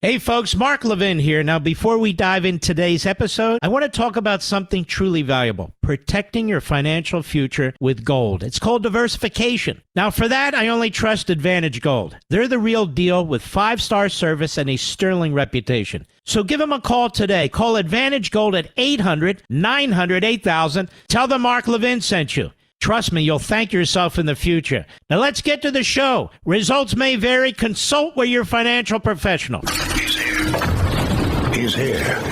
Hey folks, Mark Levin here. Now, before we dive in today's episode, I want to talk about something truly valuable, protecting your financial future with gold. It's called diversification. Now, for that, I only trust Advantage Gold. They're the real deal with 5-star service and a sterling reputation. So give them a call today. Call Advantage Gold at 800-900-8000. Tell them Mark Levin sent you. Trust me, you'll thank yourself in the future. Now let's get to the show. Results may vary. Consult with your financial professional. He's here. He's here.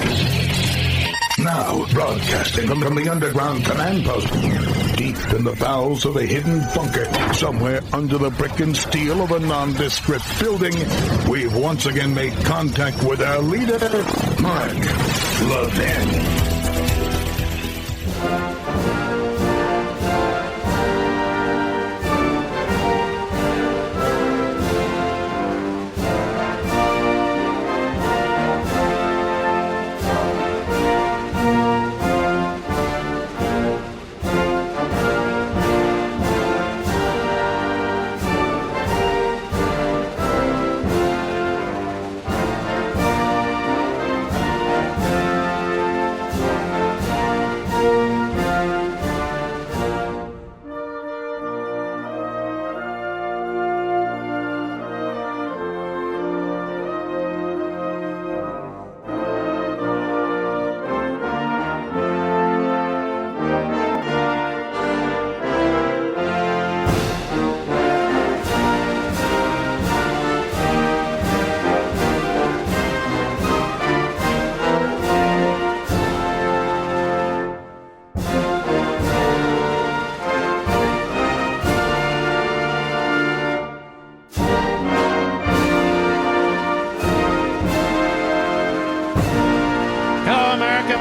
Now, broadcasting from the underground command post, deep in the bowels of a hidden bunker, somewhere under the brick and steel of a nondescript building, we've once again made contact with our leader, Mark Levin.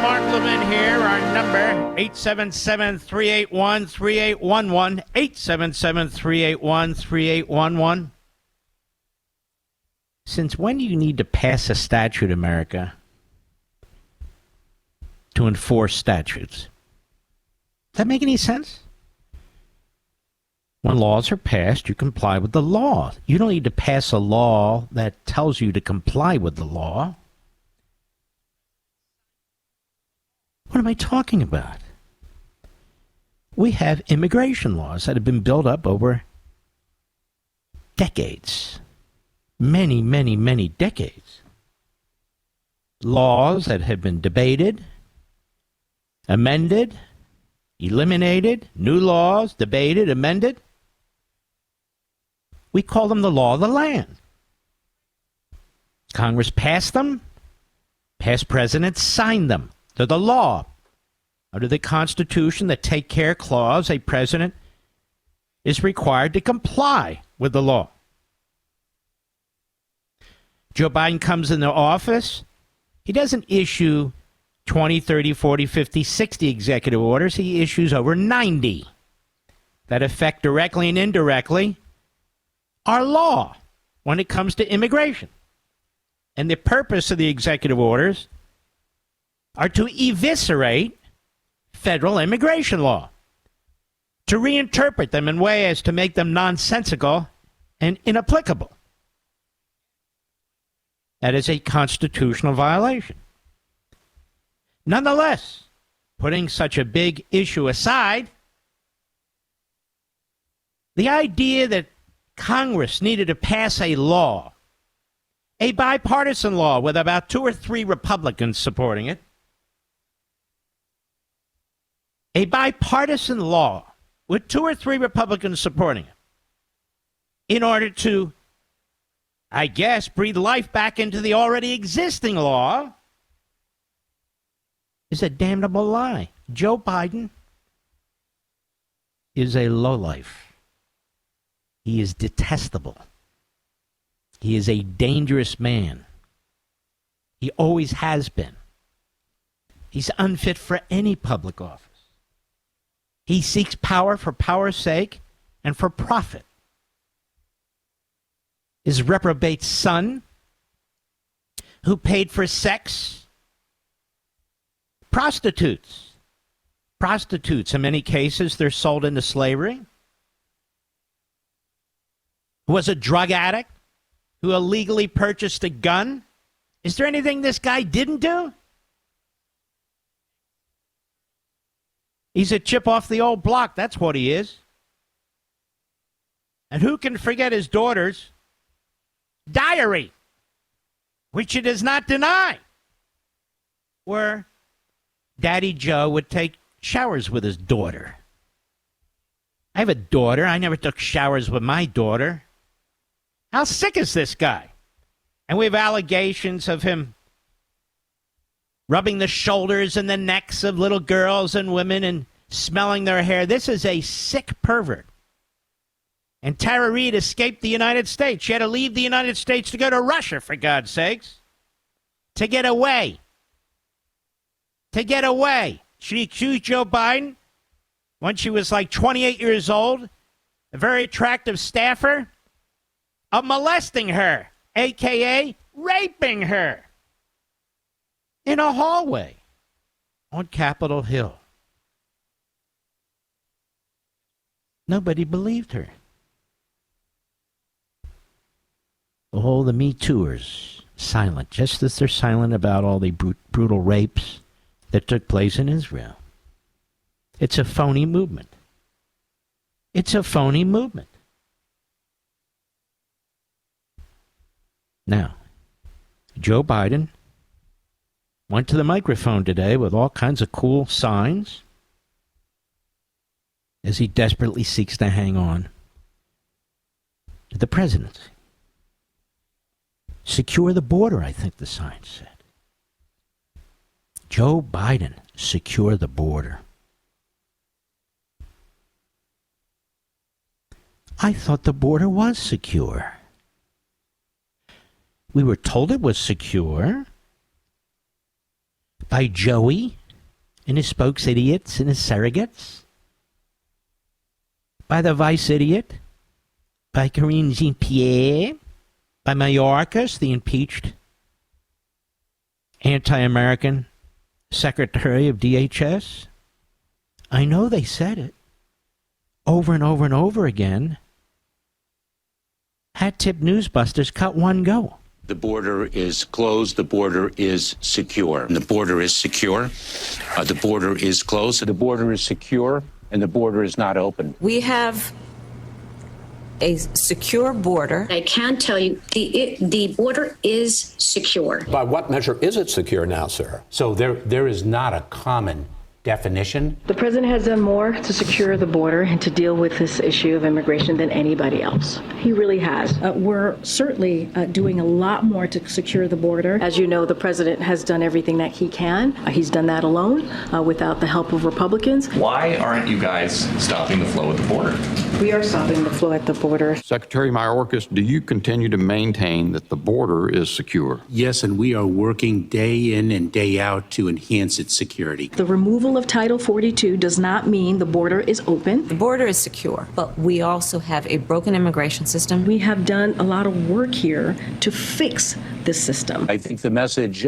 Mark Levin here. Our number, 877-381-3811, 877-381-3811. Since when do you need to pass a statute, America, to enforce statutes? Does that make any sense? When laws are passed, you comply with the law. You don't need to pass a law that tells you to comply with the law. What am I talking about? We have immigration laws that have been built up over decades. Many, many, many decades. Laws that have been debated, amended, eliminated, new laws, debated, amended. We call them the law of the land. Congress passed them. Past presidents signed them. They're the law. Under the Constitution, the Take Care Clause, a president is required to comply with the law. Joe Biden comes into office. He doesn't issue 20, 30, 40, 50, 60 executive orders. He issues over 90 that affect directly and indirectly our law when it comes to immigration. And the purpose of the executive orders are to eviscerate federal immigration law, to reinterpret them in ways to make them nonsensical and inapplicable. That is a constitutional violation. Nonetheless, putting such a big issue aside, the idea that Congress needed to pass a law, a bipartisan law with about 2 or 3 Republicans supporting it, a bipartisan law with 2 or 3 Republicans supporting it, in order to, I guess, breathe life back into the already existing law, is a damnable lie. Joe Biden is a lowlife. He is detestable. He is a dangerous man. He always has been. He's unfit for any public office. He seeks power for power's sake and for profit. His reprobate son, who paid for sex, prostitutes. Prostitutes, in many cases, they're sold into slavery. Who was a drug addict, who illegally purchased a gun Is there anything this guy didn't do? He's a chip off the old block. That's what he is. And who can forget his daughter's diary, which he does not deny, where Daddy Joe would take showers with his daughter. I have a daughter. I never took showers with my daughter. How sick is this guy? And we have allegations of him rubbing the shoulders and the necks of little girls and women and smelling their hair. This is a sick pervert. And Tara Reid escaped the United States. She had to leave the United States to go to Russia, for God's sakes. To get away. To get away. She accused Joe Biden when she was like 28 years old, a very attractive staffer, of molesting her, a.k.a. raping her, in a hallway on Capitol Hill. Nobody believed her. All the Me Tooers, silent, just as they're silent about all the brutal rapes that took place in Israel. It's a phony movement. It's a phony movement. Now, Joe Biden went to the microphone today with all kinds of cool signs as he desperately seeks to hang on to the presidency. Secure the border, I think the sign said. Joe Biden, secure the border. I thought the border was secure. We were told it was secure by Joey and his spokes idiots and his surrogates, by the vice idiot, by Karine Jean-Pierre, by Mayorkas, the impeached anti-American secretary of DHS. I know they said it over and over and over again. Hat tip newsbusters cut one go. The border is closed. The border is secure. And the border is secure. The border is closed. The border is secure, and the border is not open. We have a secure border. I can tell you the border is secure. By what measure is it secure now, sir? So there is not a common definition. The president has done more to secure the border and to deal with this issue of immigration than anybody else. He really has. We're certainly doing a lot more to secure the border. As you know, the president has done everything that he can. He's done that alone without the help of Republicans. Why aren't you guys stopping the flow at the border? We are stopping the flow at the border. Secretary Mayorkas, do you continue to maintain that the border is secure? Yes, and we are working day in and day out to enhance its security. The removal of Title 42 does not mean the border is open. The border is secure, but we also have a broken immigration system. We have done a lot of work here to fix this system. I think the message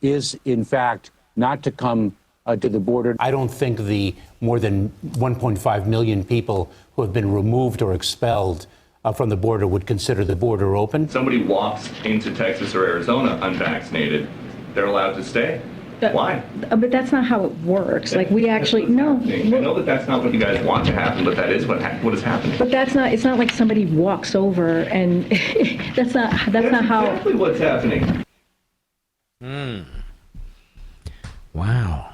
is, in fact, not to come to the border. I don't think the more than 1.5 million people who have been removed or expelled from the border would consider the border open. Somebody walks into Texas or Arizona unvaccinated, they're allowed to stay. Why? But that's not how it works. Like we actually, no. I know that that's not what you guys want to happen, but that is what is happening. But that's not, it's not like somebody walks over and that's not how. Exactly what's happening. Wow.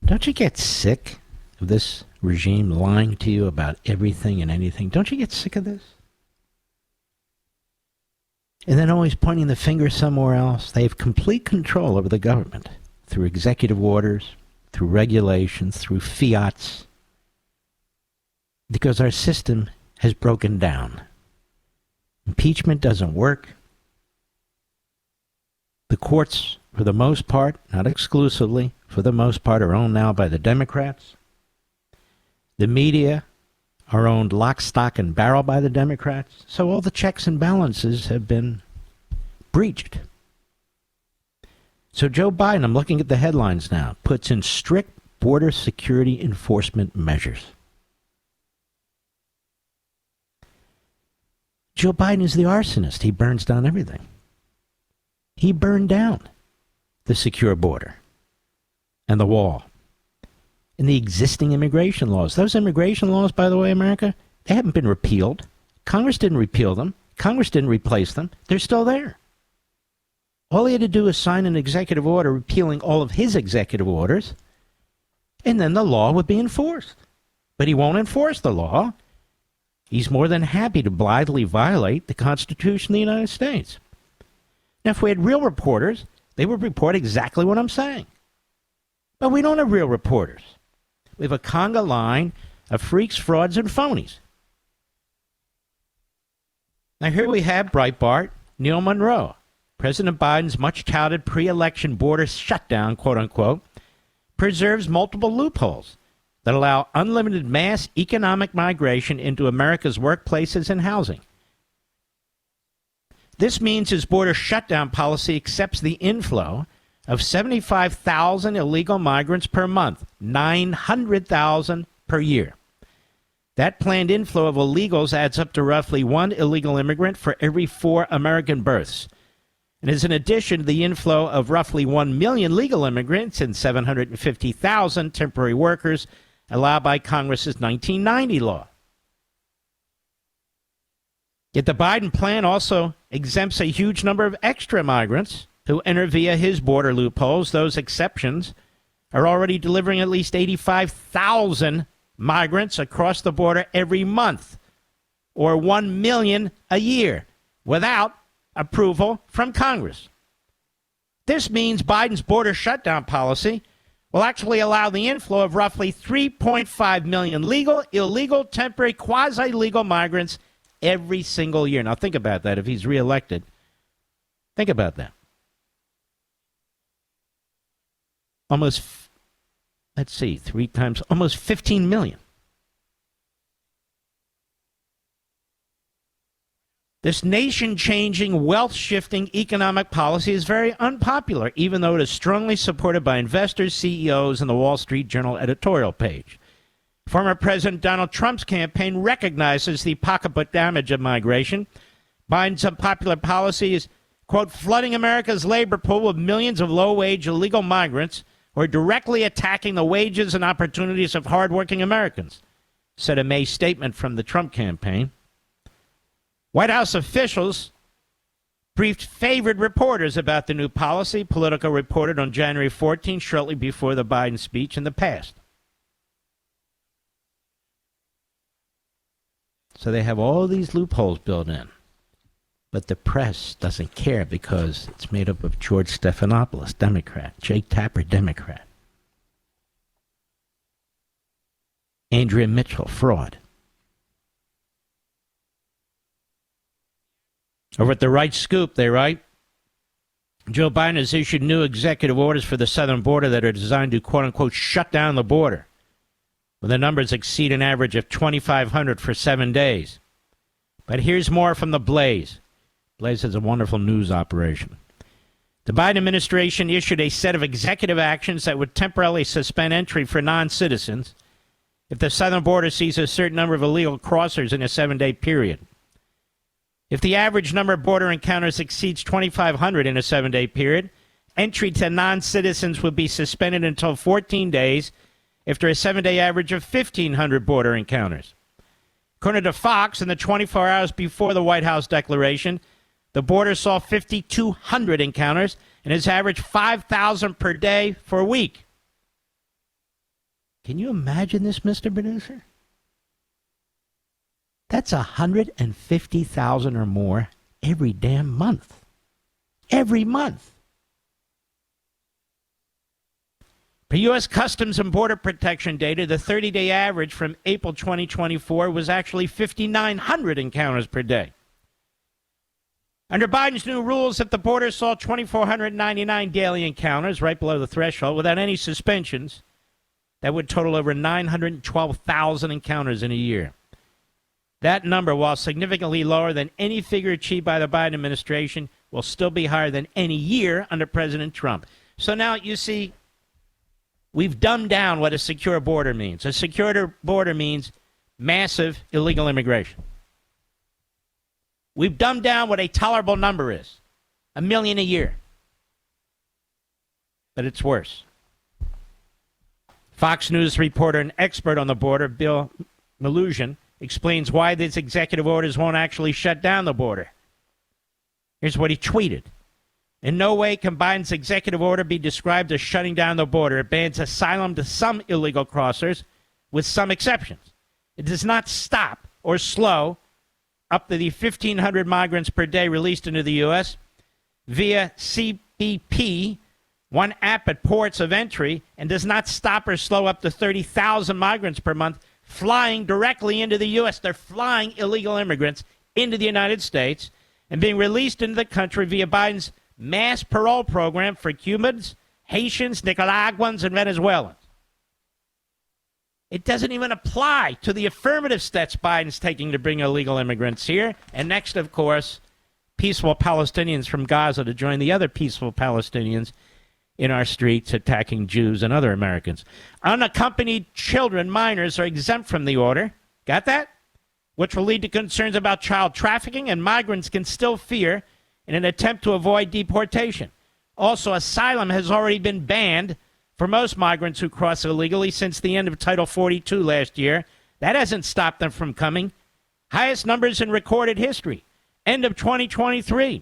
Don't you get sick of this regime lying to you about everything and anything? Don't you get sick of this? And then always pointing the finger somewhere else. They have complete control over the government through executive orders, through regulations, through fiats, because our system has broken down. Impeachment doesn't work. The courts, for the most part, not exclusively, for the most part, are owned now by the Democrats. The media are owned lock, stock, and barrel by the Democrats. So all the checks and balances have been breached. So Joe Biden, I'm looking at the headlines now, puts in strict border security enforcement measures. Joe Biden is the arsonist. He burns down everything. He burned down the secure border and the wall and the existing immigration laws. Those immigration laws, by the way, America, they haven't been repealed. Congress didn't repeal them. Congress didn't replace them. They're still there. All he had to do was sign an executive order repealing all of his executive orders, and then the law would be enforced. But he won't enforce the law. He's more than happy to blithely violate the Constitution of the United States. Now, if we had real reporters, they would report exactly what I'm saying. But we don't have real reporters. We have a conga line of freaks, frauds, and phonies. Now, here we have Breitbart, Neil Monroe. President Biden's much-touted pre-election border shutdown, quote-unquote, preserves multiple loopholes that allow unlimited mass economic migration into America's workplaces and housing. This means his border shutdown policy accepts the inflow of 75,000 illegal migrants per month, 900,000 per year. That planned inflow of illegals adds up to roughly one illegal immigrant for every 4 American births, and is in addition to the inflow of roughly 1 million legal immigrants and 750,000 temporary workers allowed by Congress's 1990 law. Yet the Biden plan also exempts a huge number of extra migrants who enter via his border loopholes. Those exceptions are already delivering at least 85,000 migrants across the border every month, or 1 million a year, without approval from Congress. This means Biden's border shutdown policy will actually allow the inflow of roughly 3.5 million legal, illegal, temporary, quasi-legal migrants every single year. Now think about that if he's reelected. Think about that. Almost 15 million. This nation-changing, wealth-shifting economic policy is very unpopular, even though it is strongly supported by investors, CEOs, and the Wall Street Journal editorial page. Former President Donald Trump's campaign recognizes the pocketbook damage of migration. Biden's unpopular policy is, quote, flooding America's labor pool with millions of low-wage illegal migrants who are directly attacking the wages and opportunities of hardworking Americans, said a May statement from the Trump campaign. White House officials briefed favored reporters about the new policy. Politico reported on January 14, shortly before the Biden speech in the past. So they have all these loopholes built in. But the press doesn't care because it's made up of George Stephanopoulos, Democrat, Jake Tapper, Democrat, Andrea Mitchell, fraud. Over at the Right Scoop, they write, Joe Biden has issued new executive orders for the southern border that are designed to, quote-unquote, shut down the border, where the numbers exceed an average of 2,500 for 7 days. But here's more from the Blaze. Blaze is a wonderful news operation. The Biden administration issued a set of executive actions that would temporarily suspend entry for non-citizens if the southern border sees a certain number of illegal crossers in a 7-day period. If the average number of border encounters exceeds 2,500 in a 7-day period, entry to non-citizens would be suspended until 14 days after a 7-day average of 1,500 border encounters. According to Fox, in the 24 hours before the White House declaration, the border saw 5,200 encounters and has averaged 5,000 per day for a week. Can you imagine this, Mr. Producer? That's 150,000 or more every damn month. Every month. Per U.S. Customs and Border Protection data, the 30-day average from April 2024 was actually 5,900 encounters per day. Under Biden's new rules, if the border saw 2,499 daily encounters, right below the threshold, without any suspensions, that would total over 912,000 encounters in a year. That number, while significantly lower than any figure achieved by the Biden administration, will still be higher than any year under President Trump. So now, you see, we've dumbed down what a secure border means. A secure border means massive illegal immigration. We've dumbed down what a tolerable number is. 1 million a year. but it's worse. Fox News reporter and expert on the border, Bill Malusian, explains why these executive orders won't actually shut down the border. Here's what he tweeted. In no way can Biden's executive order be described as shutting down the border. It bans asylum to some illegal crossers, with some exceptions. It does not stop or slow up to the 1,500 migrants per day released into the U.S. via CBP, one app at ports of entry, and does not stop or slow up to 30,000 migrants per month flying directly into the U.S. They're flying illegal immigrants into the United States and being released into the country via Biden's mass parole program for Cubans, Haitians, Nicaraguans, and Venezuelans. It doesn't even apply to the affirmative steps Biden's taking to bring illegal immigrants here. And next, of course, peaceful Palestinians from Gaza to join the other peaceful Palestinians in our streets attacking Jews and other Americans. Unaccompanied children, minors, are exempt from the order. Got that? Which will lead to concerns about child trafficking, and migrants can still fear in an attempt to avoid deportation. Also, asylum has already been banned for most migrants who cross illegally since the end of Title 42 last year. That hasn't stopped them from coming. Highest numbers in recorded history. End of 2023.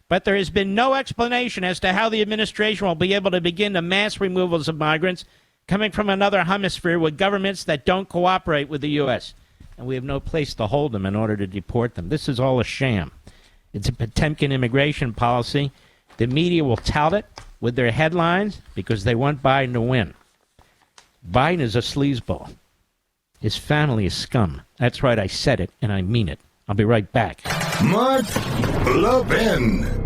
But there has been no explanation as to how the administration will be able to begin the mass removals of migrants coming from another hemisphere with governments that don't cooperate with the U.S. And we have no place to hold them in order to deport them. This is all a sham. It's a Potemkin immigration policy. The media will tout it with their headlines because they want Biden to win. Biden is a sleazeball. His family is scum. That's right, I said it, and I mean it. I'll be right back. Mark Levin.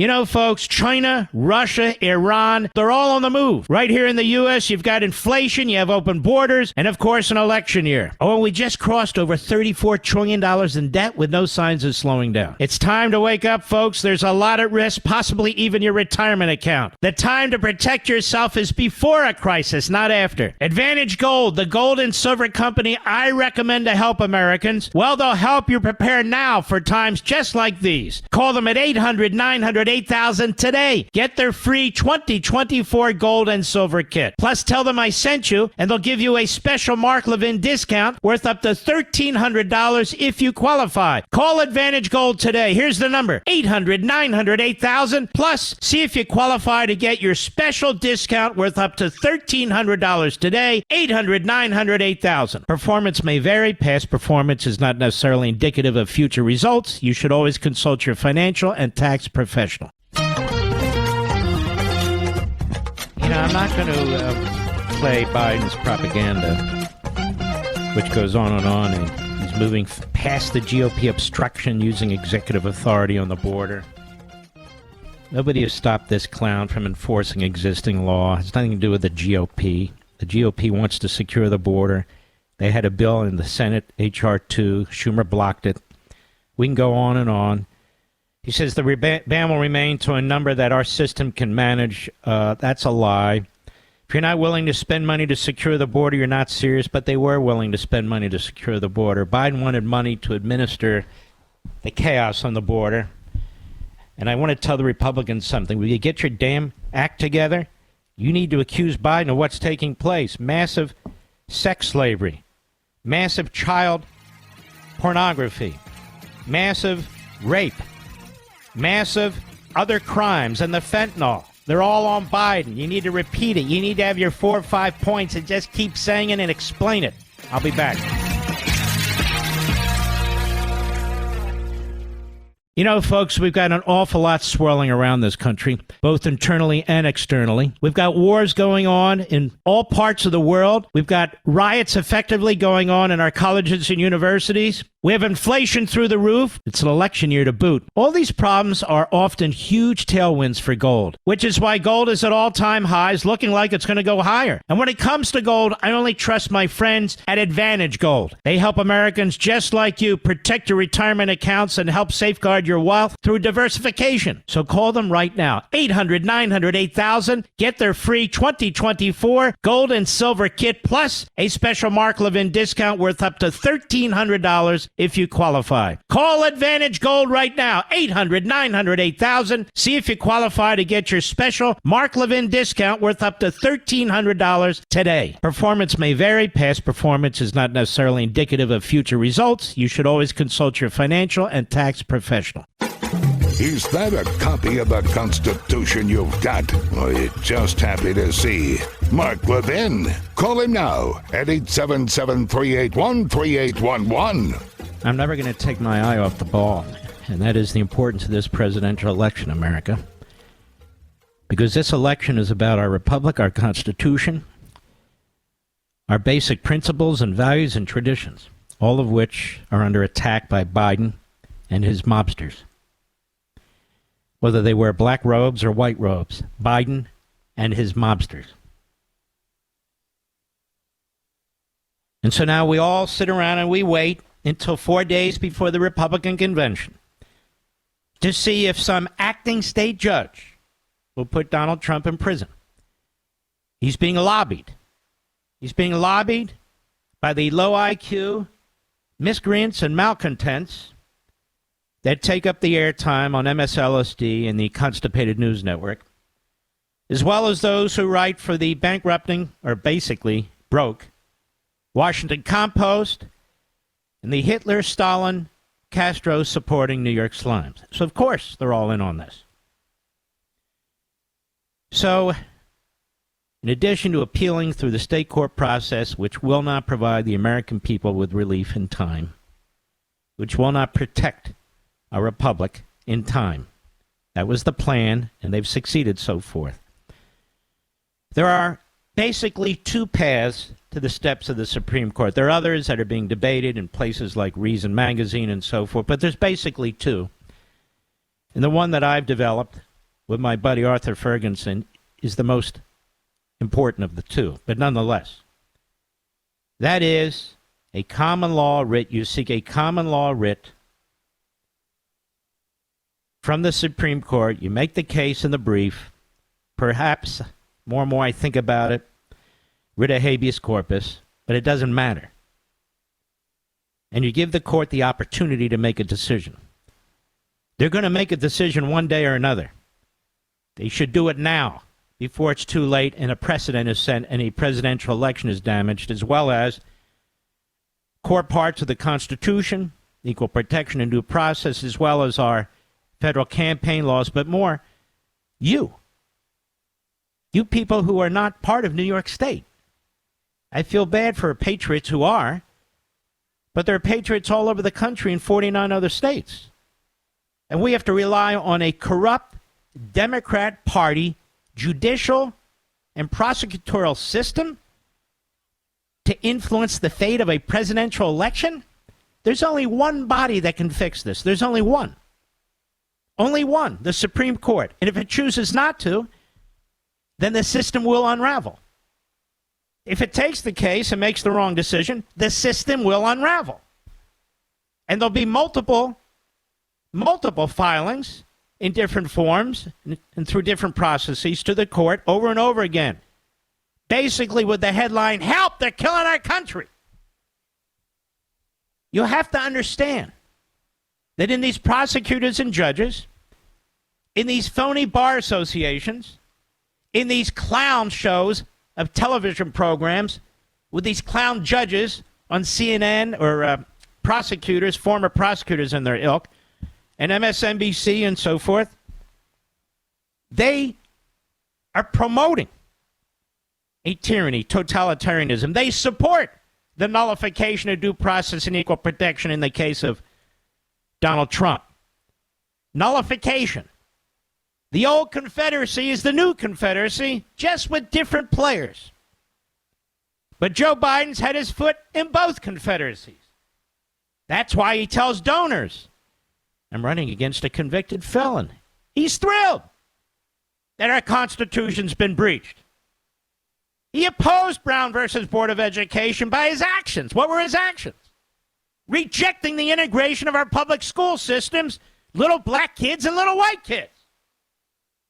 You know, folks, China, Russia, Iran, they're all on the move. Right here in the U.S., you've got inflation, you have open borders, and, of course, an election year. Oh, and we just crossed over $34 trillion in debt with no signs of slowing down. It's time to wake up, folks. There's a lot at risk, possibly even your retirement account. The time to protect yourself is before a crisis, not after. Advantage Gold, the gold and silver company I recommend to help Americans. Well, they'll help you prepare now for times just like these. Call them at 800-900-8000 today. Get their free 2024 gold and silver kit. Plus, tell them I sent you, and they'll give you a special Mark Levin discount worth up to $1,300 if you qualify. Call Advantage Gold today. Here's the number, 800-900-8000. Plus, see if you qualify to get your special discount worth up to $1,300 today, 800-900-8000. Performance may vary. Past performance is not necessarily indicative of future results. You should always consult your financial and tax professional. You know, I'm not going to play Biden's propaganda, which goes on, and he's moving past the GOP obstruction using executive authority on the border. Nobody has stopped this clown from enforcing existing law. It has nothing to do with the GOP. The GOP wants to secure the border. They had a bill in the Senate, H.R. 2. Schumer blocked it. We can go on and on. He says the ban will remain to a number that our system can manage. That's a lie. If you're not willing to spend money to secure the border, you're not serious, but they were willing to spend money to secure the border. Biden wanted money to administer the chaos on the border. And I want to tell the Republicans something. Will you get your damn act together? You need to accuse Biden of what's taking place. Massive sex slavery, massive child pornography, massive rape, massive other crimes, and the fentanyl. They're all on Biden. You need to repeat it. You need to have your 4 or 5 points and just keep saying it and explain it. I'll be back. You know, folks, we've got an awful lot swirling around this country, both internally and externally. We've got wars going on in all parts of the world. We've got riots effectively going on in our colleges and universities. We have inflation through the roof. It's an election year to boot. All these problems are often huge tailwinds for gold, which is why gold is at all-time highs, looking like it's going to go higher. And when it comes to gold, I only trust my friends at Advantage Gold. They help Americans just like you protect your retirement accounts and help safeguard your wealth through diversification. So call them right now. 800-900-8000. Get their free 2024 gold and silver kit plus a special Mark Levin discount worth up to $1,300 if you qualify. Call Advantage Gold right now, 800-900-8000. See if you qualify to get your special Mark Levin discount worth up to $1,300 today. Performance may vary. Past performance is not necessarily indicative of future results. You should always consult your financial and tax professional. Is that a copy of the Constitution you've got, or are you just happy to see Mark Levin? Call him now at 877-381-3811. I'm never going to take my eye off the ball, and that is the importance of this presidential election, America. Because this election is about our republic, our Constitution, our basic principles and values and traditions, all of which are under attack by Biden and his mobsters. Whether they wear black robes or white robes, Biden and his mobsters. And so now we all sit around and we wait until 4 days before the Republican convention to see if some acting state judge will put Donald Trump in prison. He's being lobbied. He's being lobbied by the low IQ miscreants and malcontents that take up the airtime on MSLSD and the Constipated News Network, as well as those who write for the bankrupting, or basically broke, Washington Compost and the Hitler, Stalin, Castro supporting New York Slimes. So, of course, they're all in on this. So, in addition to appealing through the state court process, which will not provide the American people with relief in time, which will not protect our republic in time. That was the plan, and they've succeeded so forth. There are basically two paths to the steps of the Supreme Court. There are others that are being debated in places like Reason Magazine and so forth, but there's basically two. And the one that I've developed with my buddy Arthur Ferguson is the most important of the two, but nonetheless. That is a common law writ. You seek a common law writ from the Supreme Court. You make the case in the brief. Perhaps, more and more I think about it, writ of habeas corpus, but it doesn't matter. And you give the court the opportunity to make a decision. They're going to make a decision one day or another. They should do it now, before it's too late and a precedent is set and a presidential election is damaged, as well as core parts of the Constitution, equal protection and due process, as well as our federal campaign laws, but more, you people who are not part of New York State. I feel bad for patriots who are, but there are patriots all over the country in 49 other states. And we have to rely on a corrupt Democrat Party judicial and prosecutorial system to influence the fate of a presidential election? There's only one body that can fix this. There's only one. Only one, the Supreme Court. And if it chooses not to, then the system will unravel. If it takes the case and makes the wrong decision, the system will unravel. And there'll be multiple filings in different forms and through different processes to the court over and over again. Basically with the headline, "Help, they're killing our country." You have to understand that in these prosecutors and judges, in these phony bar associations, in these clown shows of television programs with these clown judges on CNN or prosecutors, former prosecutors in their ilk, and MSNBC and so forth, they are promoting a tyranny, totalitarianism. They support the nullification of due process and equal protection in the case of Donald Trump. Nullification. The old Confederacy is the new Confederacy, just with different players. But Joe Biden's had his foot in both Confederacies. That's why he tells donors, "I'm running against a convicted felon." He's thrilled that our Constitution's been breached. He opposed Brown versus Board of Education by his actions. What were his actions? Rejecting the integration of our public school systems, little black kids and little white kids.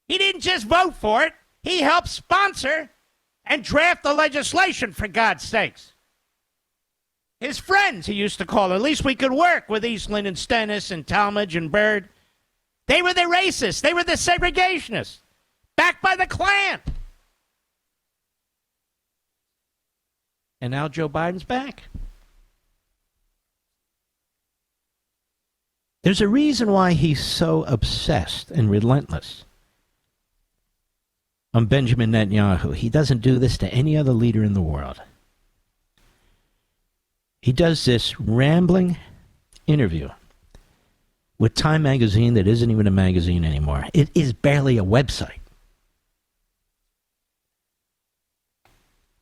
He didn't just vote for it. He helped sponsor and draft the legislation, for God's sakes. His friends, he used to call them. At least we could work with Eastland and Stennis and Talmadge and Byrd. They were the racists. They were the segregationists. Backed by the Klan. And now Joe Biden's back. There's a reason why he's so obsessed and relentless on Benjamin Netanyahu. He doesn't do this to any other leader in the world. He does this rambling interview with Time magazine that isn't even a magazine anymore. It is barely a website.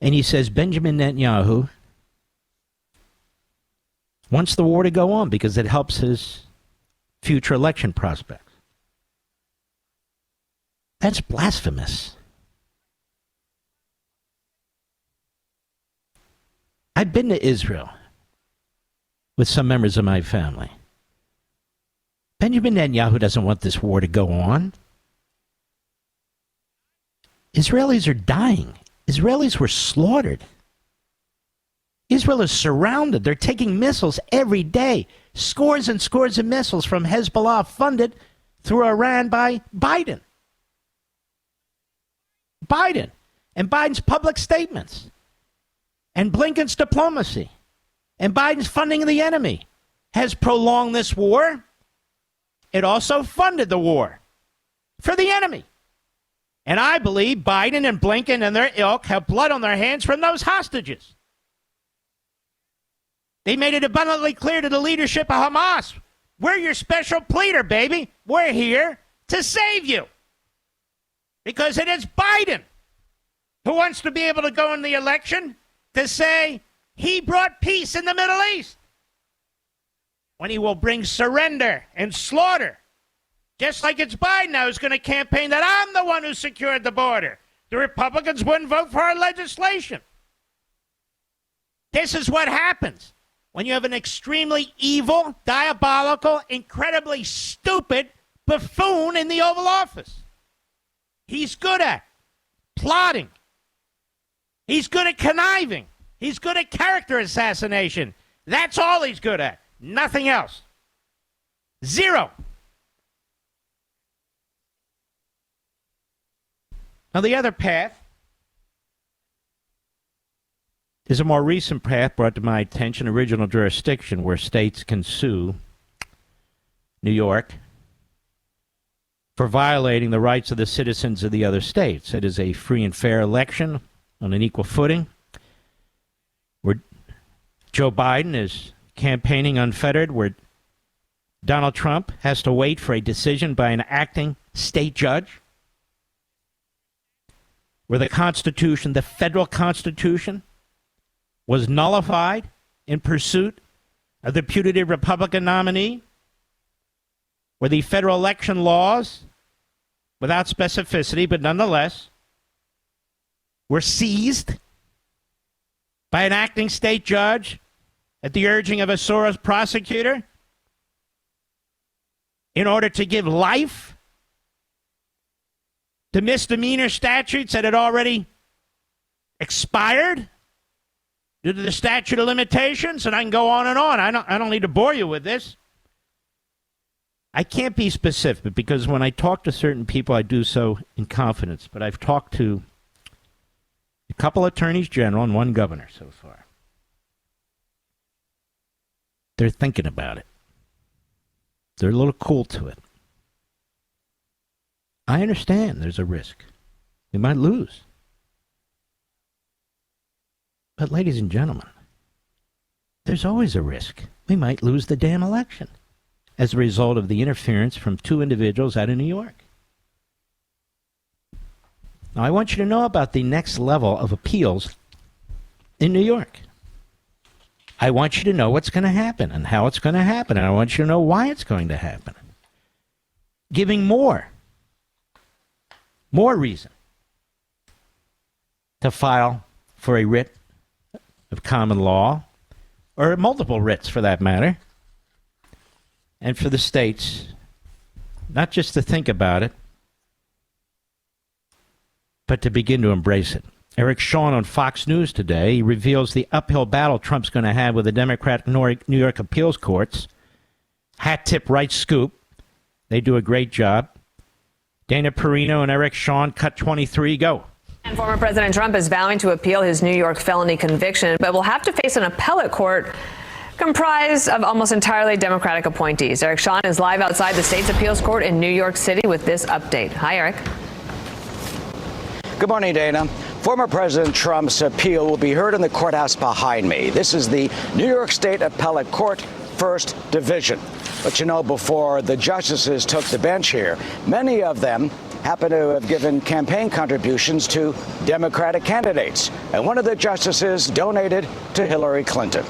And he says Benjamin Netanyahu wants the war to go on because it helps his future election prospects. That's blasphemous. I've been to Israel with some members of my family. Benjamin Netanyahu doesn't want this war to go on. Israelis are dying. Israelis were slaughtered. Israel is surrounded. They're taking missiles every day. Scores and scores of missiles from Hezbollah funded through Iran by Biden. Biden and Biden's public statements and Blinken's diplomacy and Biden's funding of the enemy has prolonged this war. It also funded the war for the enemy. And I believe Biden and Blinken and their ilk have blood on their hands from those hostages. They made it abundantly clear to the leadership of Hamas, we're your special pleader, baby. We're here to save you. Because it is Biden who wants to be able to go in the election to say he brought peace in the Middle East, when he will bring surrender and slaughter. Just like it's Biden now who's going to campaign that I'm the one who secured the border. The Republicans wouldn't vote for our legislation. This is what happens when you have an extremely evil, diabolical, incredibly stupid buffoon in the Oval Office. He's good at plotting. He's good at conniving. He's good at character assassination. That's all he's good at. Nothing else. Zero. Now, the other path is a more recent path brought to my attention, original jurisdiction, where states can sue New York for violating the rights of the citizens of the other states. It is a free and fair election on an equal footing, where Joe Biden is campaigning unfettered, where Donald Trump has to wait for a decision by an acting state judge, where the Constitution, the federal Constitution, was nullified in pursuit of the putative Republican nominee, where the federal election laws, without specificity, but nonetheless, were seized by an acting state judge at the urging of a Soros prosecutor in order to give life to misdemeanor statutes that had already expired due to the statute of limitations. And I can go on and on. I don't need to bore you with this. I can't be specific because when I talk to certain people, I do so in confidence. But I've talked to a couple attorneys general and one governor so far. They're thinking about it. They're a little cool to it. I understand there's a risk. We might lose. But ladies and gentlemen, there's always a risk. We might lose the damn election as a result of the interference from two individuals out of New York. Now, I want you to know about the next level of appeals in New York. I want you to know what's going to happen and how it's going to happen, and I want you to know why it's going to happen. Giving more reason to file for a writ of common law, or multiple writs for that matter, and for the states not just to think about it, but to begin to embrace it. Eric Shawn on Fox News today. He reveals the uphill battle Trump's going to have with the Democratic New York appeals courts. Hat tip right scoop. They do a great job. Dana Perino and Eric Shawn, cut 23, go. And former President Trump is vowing to appeal his New York felony conviction, but will have to face an appellate court comprised of almost entirely Democratic appointees. Eric Shawn is live outside the state's appeals court in New York City with this update. Hi, Eric. Good morning, Dana. Former President Trump's appeal will be heard in the courthouse behind me. This is the New York State Appellate Court, First Division. But you know, before the justices took the bench here, many of them happen to have given campaign contributions to Democratic candidates. And one of the justices donated to Hillary Clinton.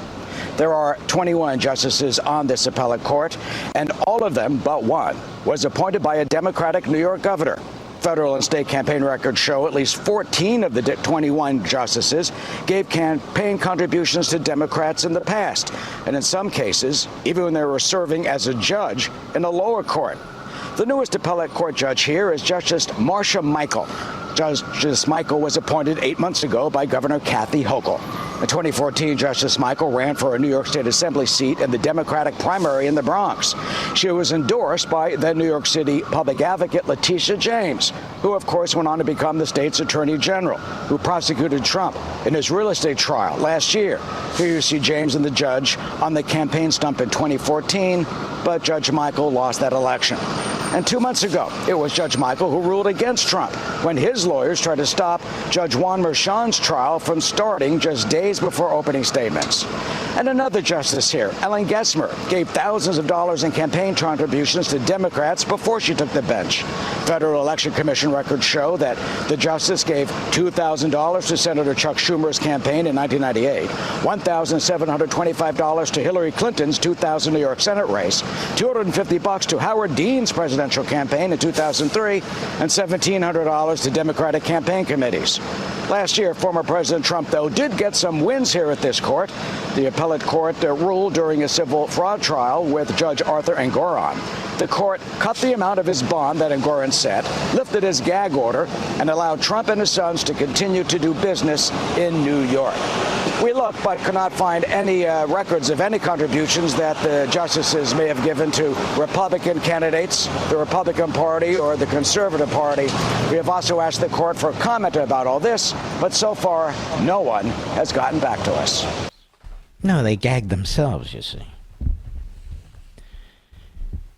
There are 21 justices on this appellate court, and all of them but one was appointed by a Democratic New York governor. Federal and state campaign records show at least 14 of the 21 justices gave campaign contributions to Democrats in the past, and in some cases, even when they were serving as a judge in a lower court. The newest appellate court judge here is Justice Marcia Michael. Justice Michael was appointed 8 months ago by Governor Kathy Hochul. In 2014, Justice Michael ran for a New York State Assembly seat in the Democratic primary in the Bronx. She was endorsed by then New York City public advocate Letitia James, who, of course, went on to become the state's attorney general, who prosecuted Trump in his real estate trial last year. Here you see James and the judge on the campaign stump in 2014, but Judge Michael lost that election. And 2 months ago, it was Judge Michael who ruled against Trump when his lawyers tried to stop Judge Juan Merchan's trial from starting just days before opening statements. And another justice here, Ellen Gessmer, gave thousands of dollars in campaign contributions to Democrats before she took the bench. Federal Election Commission records show that the justice gave $2,000 to Senator Chuck Schumer's campaign in 1998, $1,725 to Hillary Clinton's 2000 New York Senate race, $250 to Howard Dean's presidential campaign in 2003, and $1,700 to Democratic campaign committees. Last year, former President Trump, though, did get some wins here at this court. The appellate court ruled during a civil fraud trial with Judge Arthur Engoron. The court cut the amount of his bond that Engoron set, lifted his gag order, and allowed Trump and his sons to continue to do business in New York. We looked but could not find any records of any contributions that the justices may have given to Republican candidates, the Republican Party, or the Conservative Party. We have also asked the court for comment about all this, but so far, no one has gotten back to us. No, they gagged themselves, you see.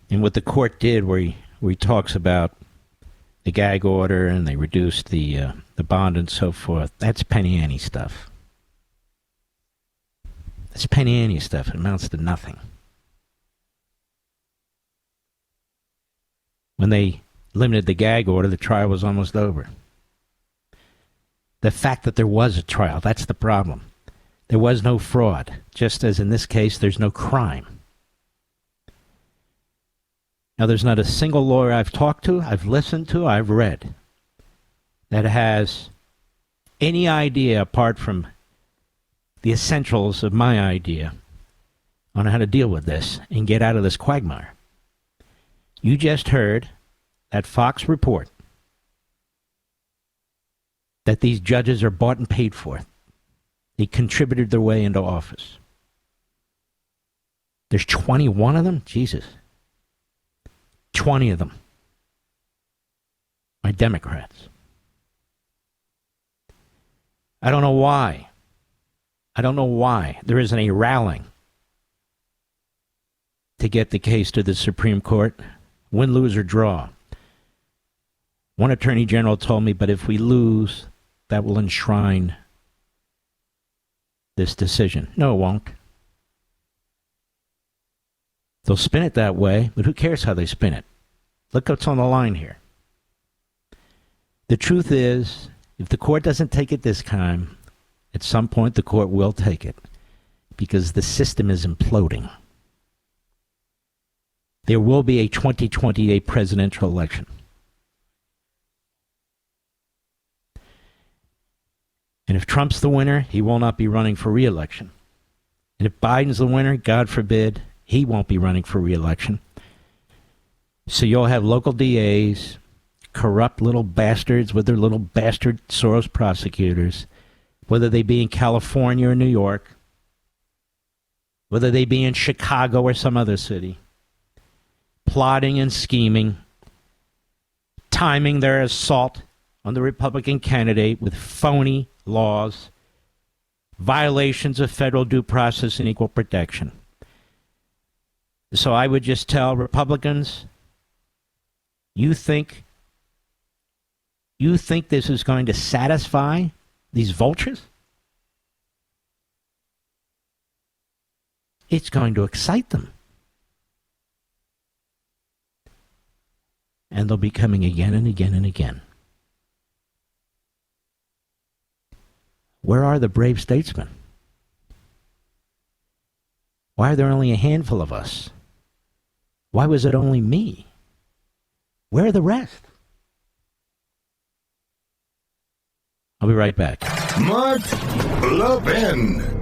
And what the court did, where he talks about the gag order and they reduced the bond and so forth, that's penny ante stuff. That's penny ante stuff. It amounts to nothing. When they limited the gag order, the trial was almost over. The fact that there was a trial, that's the problem. There was no fraud, just as in this case, there's no crime. Now, there's not a single lawyer I've talked to, I've listened to, I've read, that has any idea apart from the essentials of my idea on how to deal with this and get out of this quagmire. You just heard that Fox report that these judges are bought and paid for. They contributed their way into office. There's 21 of them? Jesus. 20 of them are Democrats. I don't know why. I don't know why there isn't a rallying to get the case to the Supreme Court, win, lose, or draw. One attorney general told me, but if we lose, that will enshrine this decision. No, it won't. They'll spin it that way, but who cares how they spin it? Look what's on the line here. The truth is, if the court doesn't take it this time, at some point the court will take it, because the system is imploding. There will be a 2028 presidential election. And if Trump's the winner, he will not be running for re-election. And if Biden's the winner, God forbid, he won't be running for re-election. So you'll have local DAs, corrupt little bastards with their little bastard Soros prosecutors, whether they be in California or New York, whether they be in Chicago or some other city, plotting and scheming, timing their assault on the Republican candidate with phony laws, violations of federal due process and equal protection. So I would just tell Republicans, you think this is going to satisfy these vultures? It's going to excite them. And they'll be coming again and again and again. Where are the brave statesmen? Why are there only a handful of us? Why was it only me? Where are the rest? I'll be right back. Mark Levin.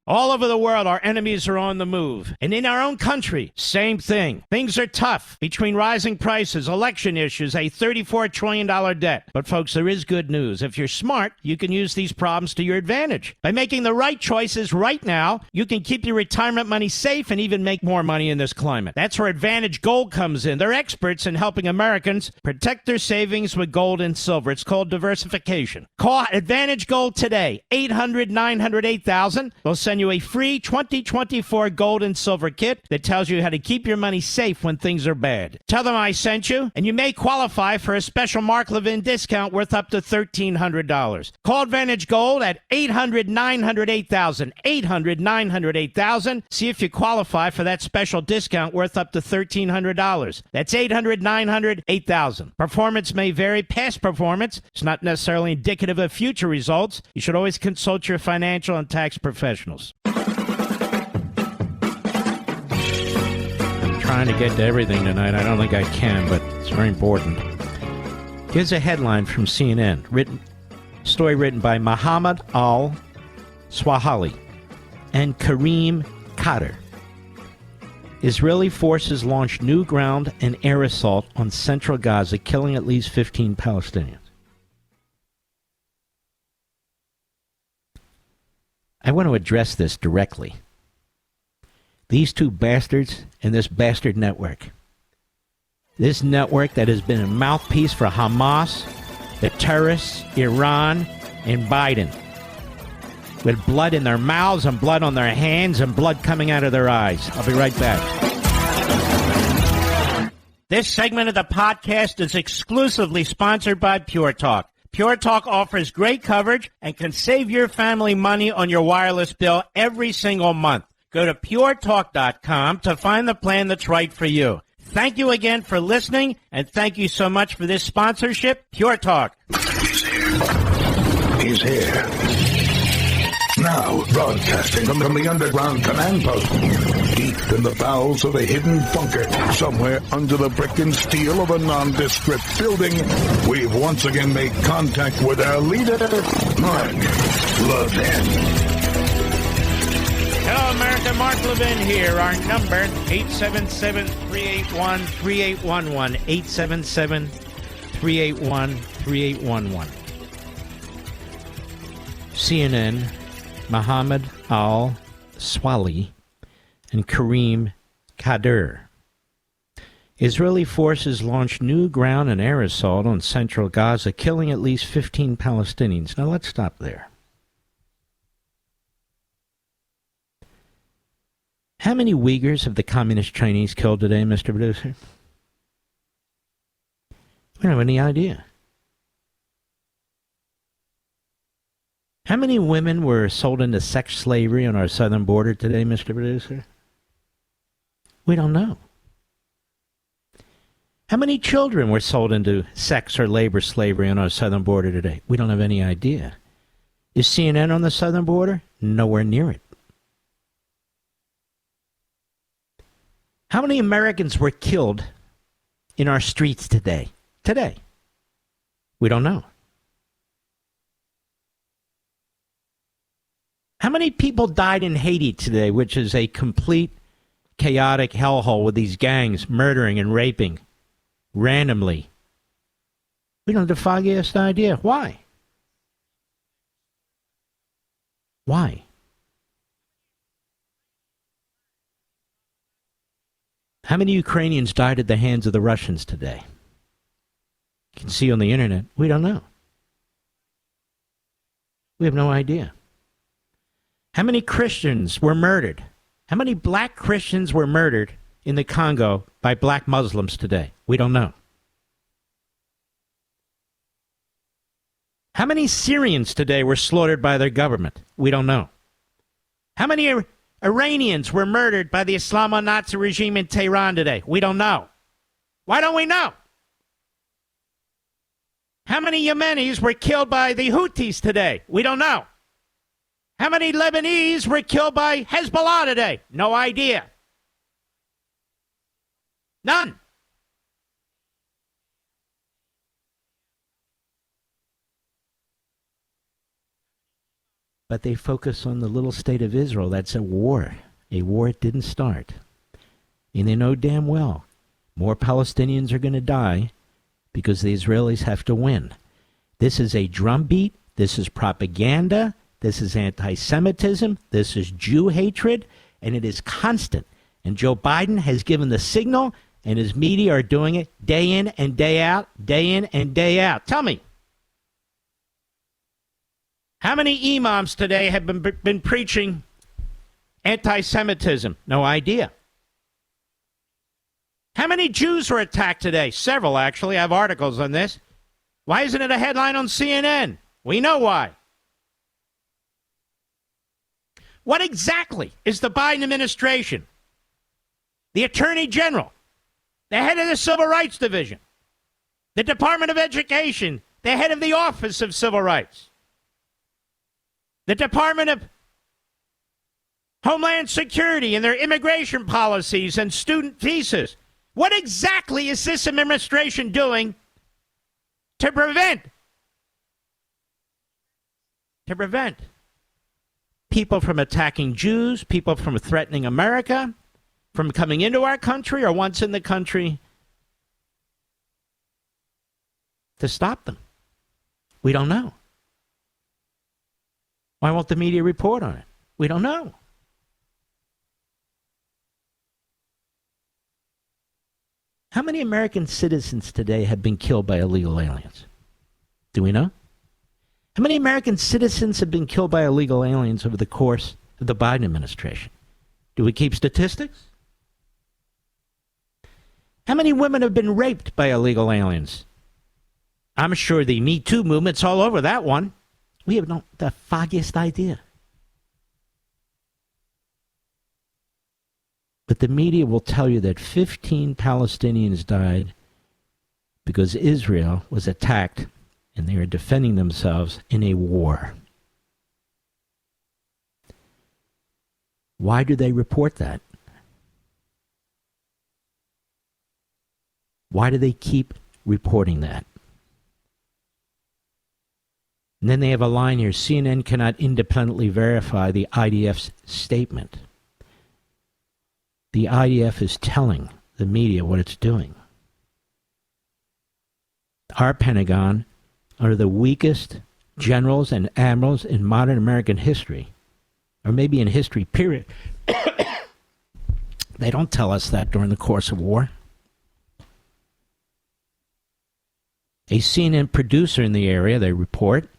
All over the world, our enemies are on the move. And in our own country, same thing. Things are tough between rising prices, election issues, a $34 trillion debt. But folks, there is good news. If you're smart, you can use these problems to your advantage. By making the right choices right now, you can keep your retirement money safe and even make more money in this climate. That's where Advantage Gold comes in. They're experts in helping Americans protect their savings with gold and silver. It's called diversification. Call Advantage Gold today, 800-900-8000. They'll send you a free 2024 gold and silver kit that tells you how to keep your money safe when things are bad. Tell them I sent you, and you may qualify for a special Mark Levin discount worth up to $1,300. Call Advantage Gold at 800-900-8000, 800-900-8000. See if you qualify for that special discount worth up to $1,300. That's 800-900-8000. Performance may vary. Past performance is not necessarily indicative of future results. You should always consult your financial and tax professionals. I'm trying to get to everything tonight. I don't think I can, but it's very important. Here's a headline from CNN. Story written by Muhammad al-Swahili and Karine Kader. Israeli forces launched new ground and air assault on central Gaza, killing at least 15 Palestinians. I want to address this directly. These two bastards and this bastard network. This network that has been a mouthpiece for Hamas, the terrorists, Iran, and Biden. With blood in their mouths and blood on their hands and blood coming out of their eyes. I'll be right back. This segment of the podcast is exclusively sponsored by Pure Talk. Pure Talk offers great coverage and can save your family money on your wireless bill every single month. Go to puretalk.com to find the plan that's right for you. Thank you again for listening, and thank you so much for this sponsorship, Pure Talk. He's here. Now, broadcasting from the underground command post, deep in the bowels of a hidden bunker, somewhere under the brick and steel of a nondescript building, we've once again made contact with our leader, Mark Levin. Hello, America. Mark Levin here. Our number, 877-381-3811. 877-381-3811. CNN, Muhammad al-Swahili and Karine Kader. Israeli forces launched new ground and air assault on central Gaza, killing at least 15 Palestinians. Now let's stop there. How many Uyghurs have the Communist Chinese killed today, Mr. Producer? We don't have any idea. How many women were sold into sex slavery on our southern border today, Mr. Producer? We don't know. How many children were sold into sex or labor slavery on our southern border today? We don't have any idea. Is CNN on the southern border? Nowhere near it. How many Americans were killed in our streets today? Today. We don't know. How many people died in Haiti today, which is a complete chaotic hellhole with these gangs murdering and raping randomly. We don't have the foggiest idea. Why? Why? How many Ukrainians died at the hands of the Russians today? You can see on the internet. We don't know. We have no idea. How many Christians were murdered? How many black Christians were murdered in the Congo by black Muslims today? We don't know. How many Syrians today were slaughtered by their government? We don't know. How many Iranians were murdered by the Islamo-Nazi regime in Tehran today? We don't know. Why don't we know? How many Yemenis were killed by the Houthis today? We don't know. How many Lebanese were killed by Hezbollah today? No idea. None. But they focus on the little state of Israel. That's a war it didn't start. And they know damn well more Palestinians are going to die because the Israelis have to win. This is a drumbeat. This is propaganda. This is anti-Semitism. This is Jew hatred. And it is constant. And Joe Biden has given the signal, and his media are doing it day in and day out, day in and day out. Tell me, how many imams today have been preaching anti-Semitism? No idea. How many Jews were attacked today? Several, actually. I have articles on this. Why isn't it a headline on CNN? We know why. What exactly is the Biden administration, the Attorney General, the head of the Civil Rights Division, the Department of Education, the head of the Office of Civil Rights, the Department of Homeland Security and their immigration policies and student visas? What exactly is this administration doing to prevent people from attacking Jews, people from threatening America, from coming into our country or once in the country, to stop them? We don't know. Why won't the media report on it? We don't know. How many American citizens today have been killed by illegal aliens? Do we know? How many American citizens have been killed by illegal aliens over the course of the Biden administration? Do we keep statistics? How many women have been raped by illegal aliens? I'm sure the Me Too movement's all over that one. We have not the foggiest idea. But the media will tell you that 15 Palestinians died because Israel was attacked and they are defending themselves in a war. Why do they report that? Why do they keep reporting that? And then they have a line here, CNN cannot independently verify the IDF's statement. The IDF is telling the media what it's doing. Our Pentagon are the weakest generals and admirals in modern American history, or maybe in history, period. They don't tell us that during the course of war. A CNN producer in the area, they report,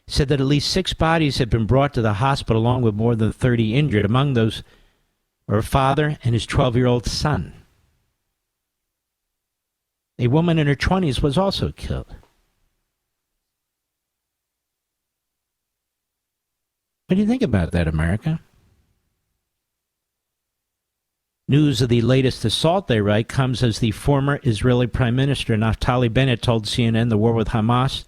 said that at least 6 bodies had been brought to the hospital along with more than 30 injured. Among those were a father and his 12-year-old son. A woman in her 20s was also killed. What do you think about that, America? News of the latest assault, they write, comes as the former Israeli Prime Minister Naftali Bennett told CNN the war with Hamas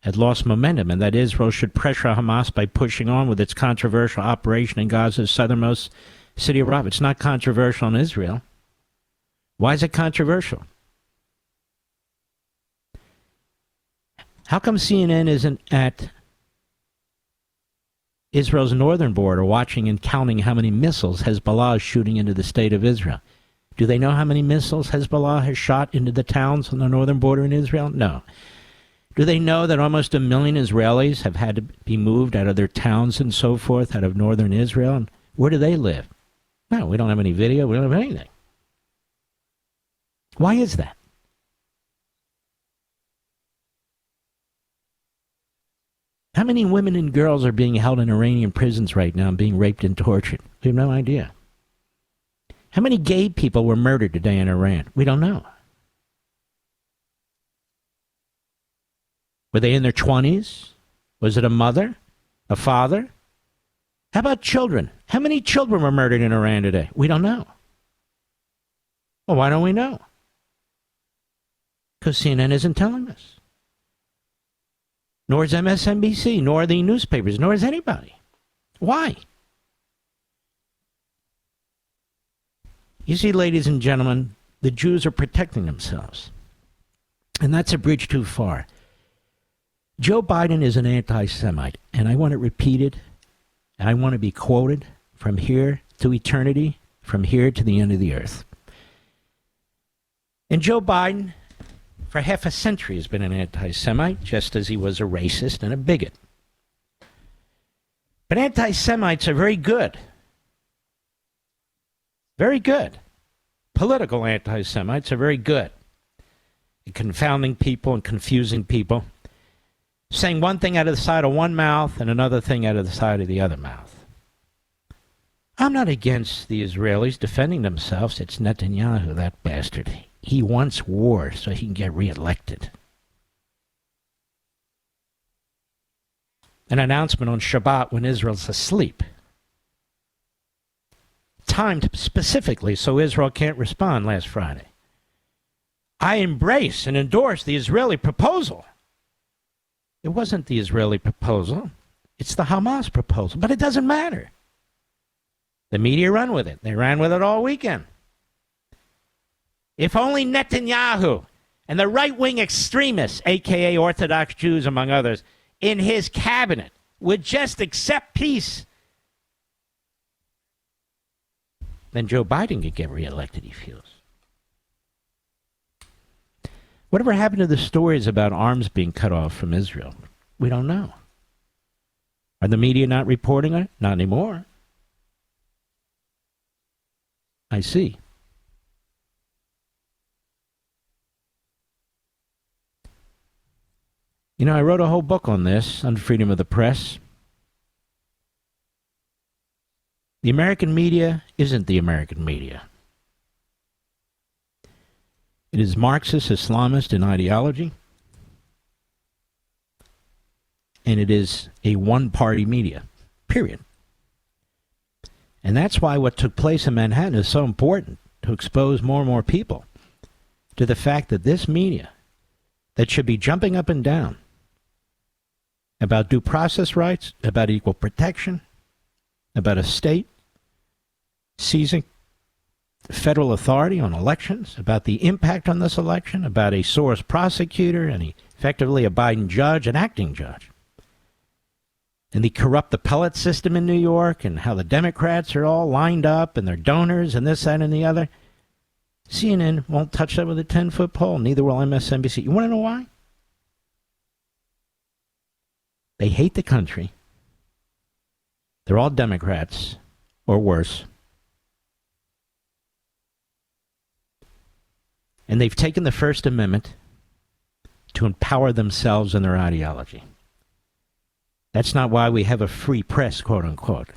had lost momentum and that Israel should pressure Hamas by pushing on with its controversial operation in Gaza's southernmost city of Rafah. It's not controversial in Israel. Why is it controversial? How come CNN isn't at Israel's northern border watching and counting how many missiles Hezbollah is shooting into the state of Israel. Do they know how many missiles Hezbollah has shot into the towns on the northern border in Israel? No. Do they know that almost 1 million Israelis have had to be moved out of their towns and so forth, out of northern Israel? And where do they live? No, we don't have any video. We don't have anything. Why is that? How many women and girls are being held in Iranian prisons right now and being raped and tortured? We have no idea. How many gay people were murdered today in Iran? We don't know. Were they in their 20s? Was it a mother? A father? How about children? How many children were murdered in Iran today? We don't know. Well, why don't we know? Because CNN isn't telling us. Nor is MSNBC, nor are the newspapers, nor is anybody. Why? You see, ladies and gentlemen, the Jews are protecting themselves. And that's a bridge too far. Joe Biden is an anti-Semite, and I want it repeated, and I want to be quoted from here to eternity, from here to the end of the earth. And Joe Biden, for half a century, has been an anti-Semite, just as he was a racist and a bigot. But anti-Semites are very good. Very good. Political anti-Semites are very good at confounding people and confusing people, saying one thing out of the side of one mouth and another thing out of the side of the other mouth. I'm not against the Israelis defending themselves. It's Netanyahu, that bastard. He wants war so he can get reelected. An announcement on Shabbat when Israel's asleep, timed specifically so Israel can't respond last Friday. I embrace and endorse the Israeli proposal. It wasn't the Israeli proposal. It's the Hamas proposal. But it doesn't matter. The media run with it. They ran with it all weekend. If only Netanyahu and the right-wing extremists, a.k.a. Orthodox Jews, among others, in his cabinet would just accept peace, then Joe Biden could get reelected, he feels. Whatever happened to the stories about arms being cut off from Israel? We don't know. Are the media not reporting on it? Not anymore. I see. You know, I wrote a whole book on this, on freedom of the press. The American media isn't the American media. It is Marxist, Islamist in ideology. And it is a one-party media, period. And that's why what took place in Manhattan is so important, to expose more and more people to the fact that this media, that should be jumping up and down about due process rights, about equal protection, about a state seizing federal authority on elections, about the impact on this election, about a Soros prosecutor and effectively a Biden judge, an acting judge, and the corrupt appellate system in New York, and how the Democrats are all lined up and their donors and this, that, and the other. CNN won't touch that with a 10-foot pole. Neither will MSNBC. You want to know why? They hate the country. They're all Democrats, or worse. And they've taken the First Amendment to empower themselves and their ideology. That's not why we have a free press, quote unquote.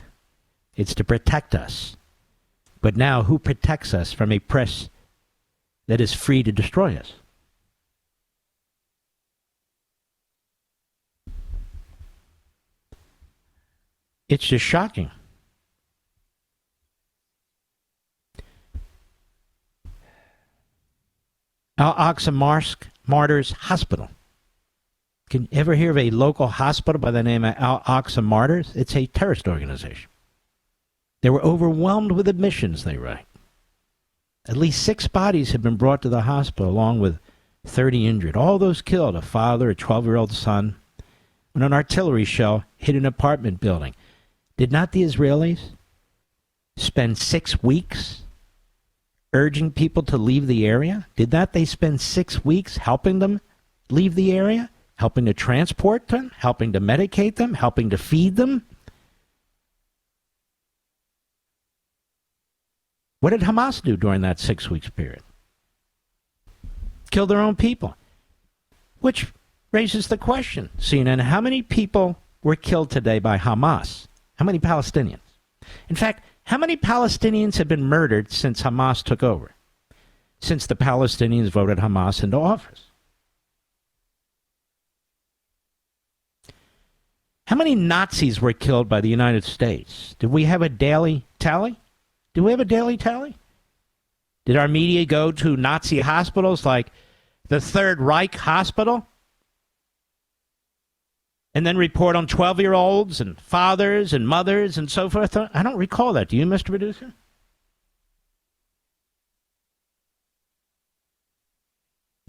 It's to protect us. But now, who protects us from a press that is free to destroy us? It's just shocking. Al-Aqsa Martyrs Hospital. Can you ever hear of a local hospital by the name of Al-Aqsa Martyrs? It's a terrorist organization. They were overwhelmed with admissions, they write. At least 6 bodies have been brought to the hospital, along with 30 injured. All those killed, a father, a 12-year-old son, when an artillery shell hit an apartment building. Did not the Israelis spend 6 weeks urging people to leave the area? Did not they spend 6 weeks helping them leave the area? Helping to transport them? Helping to medicate them? Helping to feed them? What did Hamas do during that 6 weeks period? Kill their own people. Which raises the question, CNN, how many people were killed today by Hamas? How many Palestinians? In fact, how many Palestinians have been murdered since Hamas took over? Since the Palestinians voted Hamas into office? How many Nazis were killed by the United States? Did we have a daily tally? Do we have a daily tally? Did our media go to Nazi hospitals like the Third Reich Hospital and then report on 12-year-olds and fathers and mothers and so forth? I don't recall that. Do you, Mr. Producer?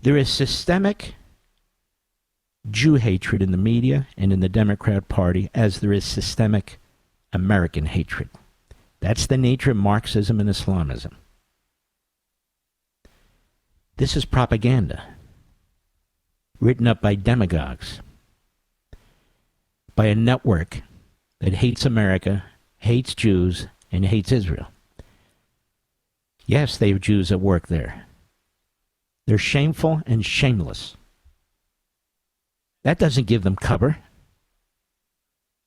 There is systemic Jew hatred in the media and in the Democrat Party, as there is systemic American hatred. That's the nature of Marxism and Islamism. This is propaganda written up by demagogues, by a network that hates America, hates Jews, and hates Israel. Yes, they have Jews at work there. They're shameful and shameless. That doesn't give them cover.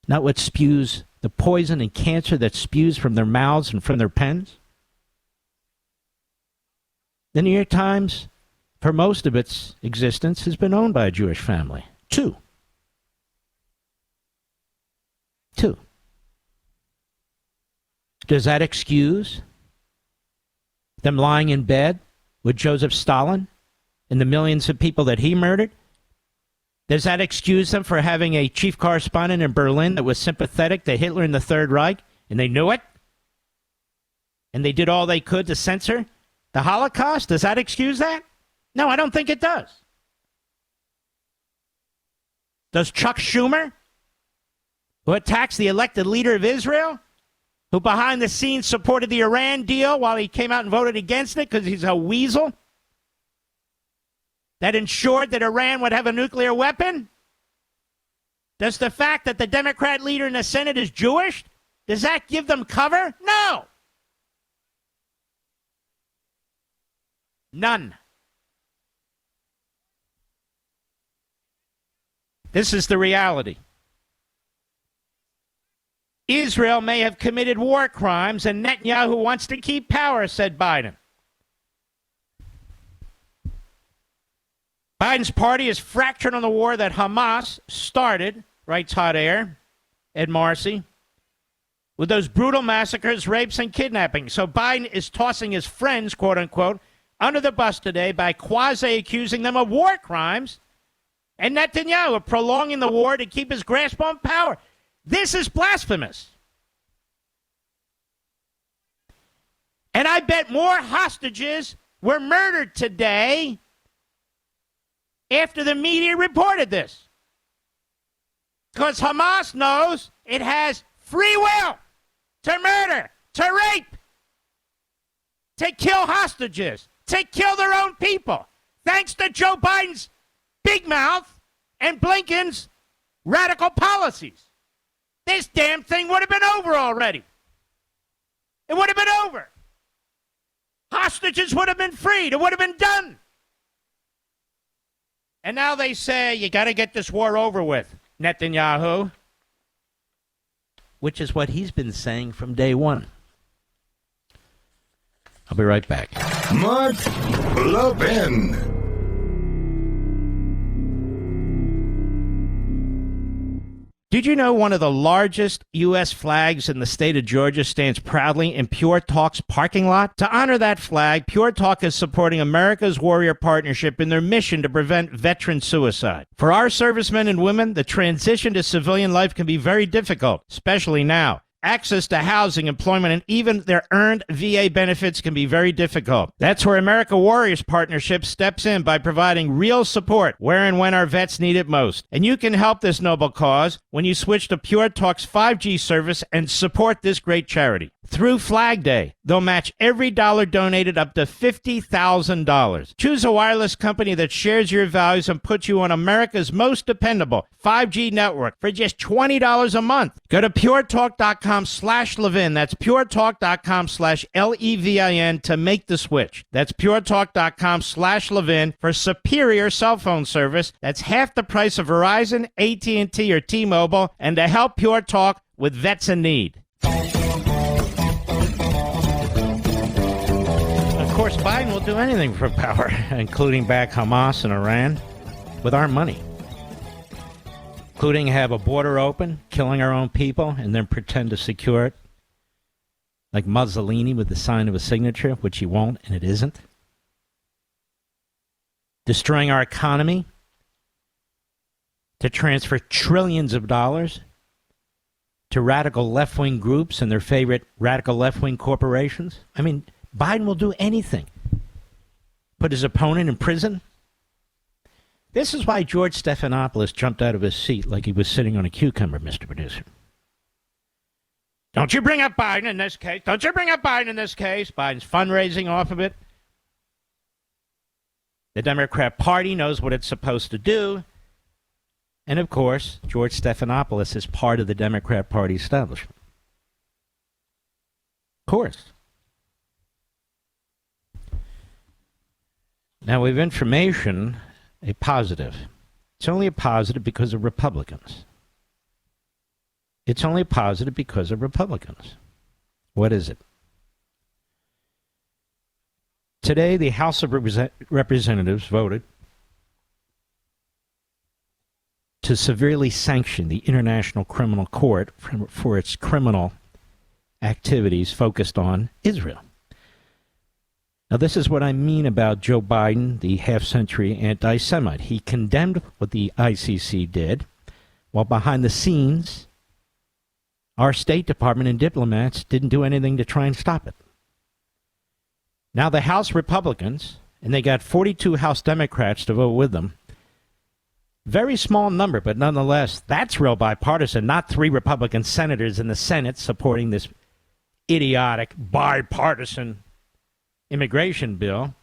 Not what spews the poison and cancer that spews from their mouths and from their pens. The New York Times, for most of its existence, has been owned by a Jewish family. Two. Does that excuse them lying in bed with Joseph Stalin and the millions of people that he murdered? Does that excuse them for having a chief correspondent in Berlin that was sympathetic to Hitler and the Third Reich, and they knew it? And they did all they could to censor the Holocaust? Does that excuse that? No, I don't think it does. Does Chuck Schumer, who attacks the elected leader of Israel, who behind the scenes supported the Iran deal while he came out and voted against it because he's a weasel, that ensured that Iran would have a nuclear weapon? Does the fact that the Democrat leader in the Senate is Jewish, does that give them cover? No. None. This is the reality. Israel may have committed war crimes and Netanyahu wants to keep power, said Biden. Biden's party is fractured on the war that Hamas started, writes Hot Air, Ed Marcy, with those brutal massacres, rapes, and kidnappings. So Biden is tossing his friends, quote unquote, under the bus today by quasi-accusing them of war crimes and Netanyahu of prolonging the war to keep his grasp on power. This is blasphemous. And I bet more hostages were murdered today after the media reported this. Because Hamas knows it has free will to murder, to rape, to kill hostages, to kill their own people. Thanks to Joe Biden's big mouth and Blinken's radical policies. This damn thing would have been over already. It would have been over. Hostages would have been freed. It would have been done. And now they say, you got to get this war over with, Netanyahu. Which is what he's been saying from day one. I'll be right back. Mark Levin. Did you know one of the largest U.S. flags in the state of Georgia stands proudly in Pure Talk's parking lot? To honor that flag, Pure Talk is supporting America's Warrior Partnership in their mission to prevent veteran suicide. For our servicemen and women, the transition to civilian life can be very difficult, especially now. Access to housing, employment, and even their earned VA benefits can be very difficult. That's where America Warriors Partnership steps in by providing real support where and when our vets need it most. And you can help this noble cause when you switch to Pure Talk's 5G service and support this great charity. Through Flag Day, they'll match every dollar donated up to $50,000. Choose a wireless company that shares your values and puts you on America's most dependable 5G network for just $20 a month. Go to puretalk.com/Levin. That's puretalk.com/LEVIN to make the switch. That's puretalk.com/Levin for superior cell phone service. That's half the price of Verizon, AT&T, or T-Mobile, and to help Pure Talk with vets in need. Of course, Biden will do anything for power, including back Hamas and Iran, with our money. Including have a border open, killing our own people, and then pretend to secure it. Like Mussolini with the sign of a signature, which he won't, and it isn't. Destroying our economy to transfer trillions of dollars to radical left-wing groups and their favorite radical left-wing corporations. I mean, Biden will do anything. Put his opponent in prison. This is why George Stephanopoulos jumped out of his seat like he was sitting on a cucumber, Mr. Producer. Don't you bring up Biden in this case. Don't you bring up Biden in this case. Biden's fundraising off of it. The Democrat Party knows what it's supposed to do. And, of course, George Stephanopoulos is part of the Democrat Party establishment. Of course. Now, we have information, a positive. It's only a positive because of Republicans. It's only a positive because of Republicans. What is it? Today, the House of Representatives voted to severely sanction the International Criminal Court for its criminal activities focused on Israel. Now, this is what I mean about Joe Biden, the half-century anti-Semite. He condemned what the ICC did, while behind the scenes, our State Department and diplomats didn't do anything to try and stop it. Now, the House Republicans, and they got 42 House Democrats to vote with them, very small number, but nonetheless, that's real bipartisan, not 3 Republican senators in the Senate supporting this idiotic bipartisan immigration bill.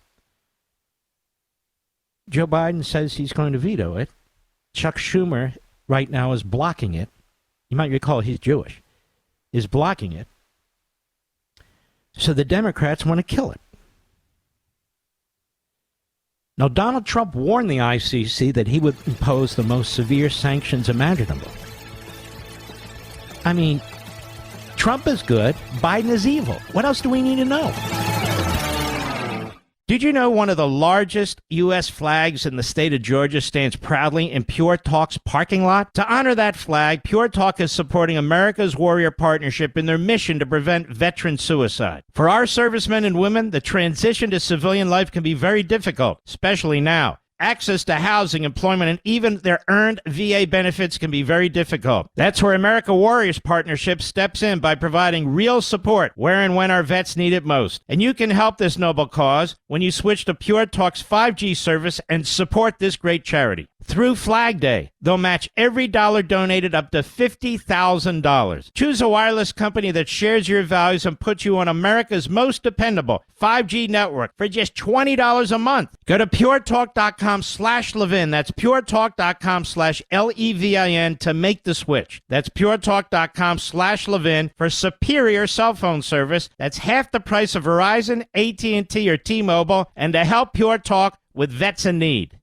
Joe Biden says he's going to veto it. Chuck Schumer right now is blocking it. You might recall he's Jewish. Is blocking it. So the Democrats want to kill it. Now, Donald Trump warned the ICC that he would impose the most severe sanctions imaginable. I mean, Trump is good, Biden is evil. What else do we need to know? Did you know one of the largest U.S. flags in the state of Georgia stands proudly in Pure Talk's parking lot? To honor that flag, Pure Talk is supporting America's Warrior Partnership in their mission to prevent veteran suicide. For our servicemen and women, the transition to civilian life can be very difficult, especially now. Access to housing, employment, and even their earned VA benefits can be very difficult. That's where America Warriors Partnership steps in by providing real support where and when our vets need it most. And you can help this noble cause when you switch to Pure Talk's 5G service and support this great charity. Through Flag Day, they'll match every dollar donated up to $50,000. Choose a wireless company that shares your values and puts you on America's most dependable 5G network for just $20 a month. Go to puretalk.com/Levin. That's puretalk.com/LEVIN to make the switch. That's puretalk.com/Levin for superior cell phone service. That's half the price of Verizon, AT&T, or T-Mobile, and to help Pure Talk with vets in need.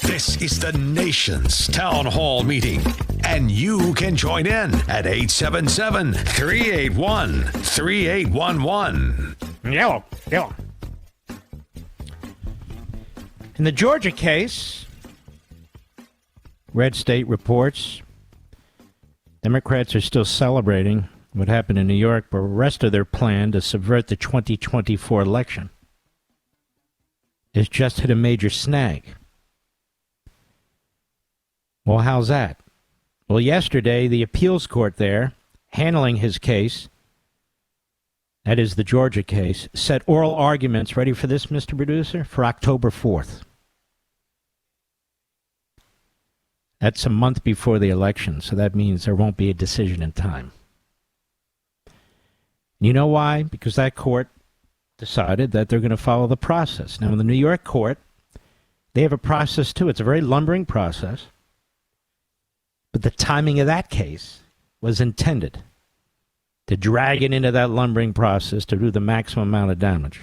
This is the nation's town hall meeting, and you can join in at 877-381-3811. Yeah. In the Georgia case, Red State reports Democrats are still celebrating what happened in New York, but arrested their plan to subvert the 2024 election. It's just hit a major snag. Well, how's that? Well, yesterday, the appeals court there handling his case, that is the Georgia case, set oral arguments, ready for this, Mr. Producer, for October 4th. That's a month before the election, so that means there won't be a decision in time. You know why? Because that court decided that they're going to follow the process. Now, in the New York court, they have a process, too. It's a very lumbering process. But the timing of that case was intended to drag it into that lumbering process to do the maximum amount of damage.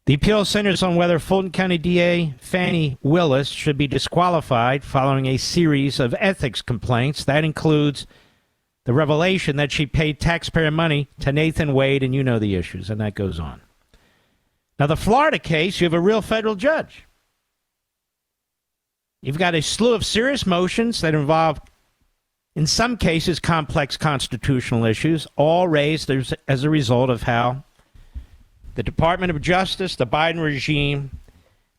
The appeal centers on whether Fulton County DA Fannie Willis should be disqualified following a series of ethics complaints. That includes the revelation that she paid taxpayer money to Nathan Wade, and you know the issues, and that goes on. Now, the Florida case, you have a real federal judge. You've got a slew of serious motions that involve, in some cases, complex constitutional issues, all raised as a result of how the Department of Justice, the Biden regime,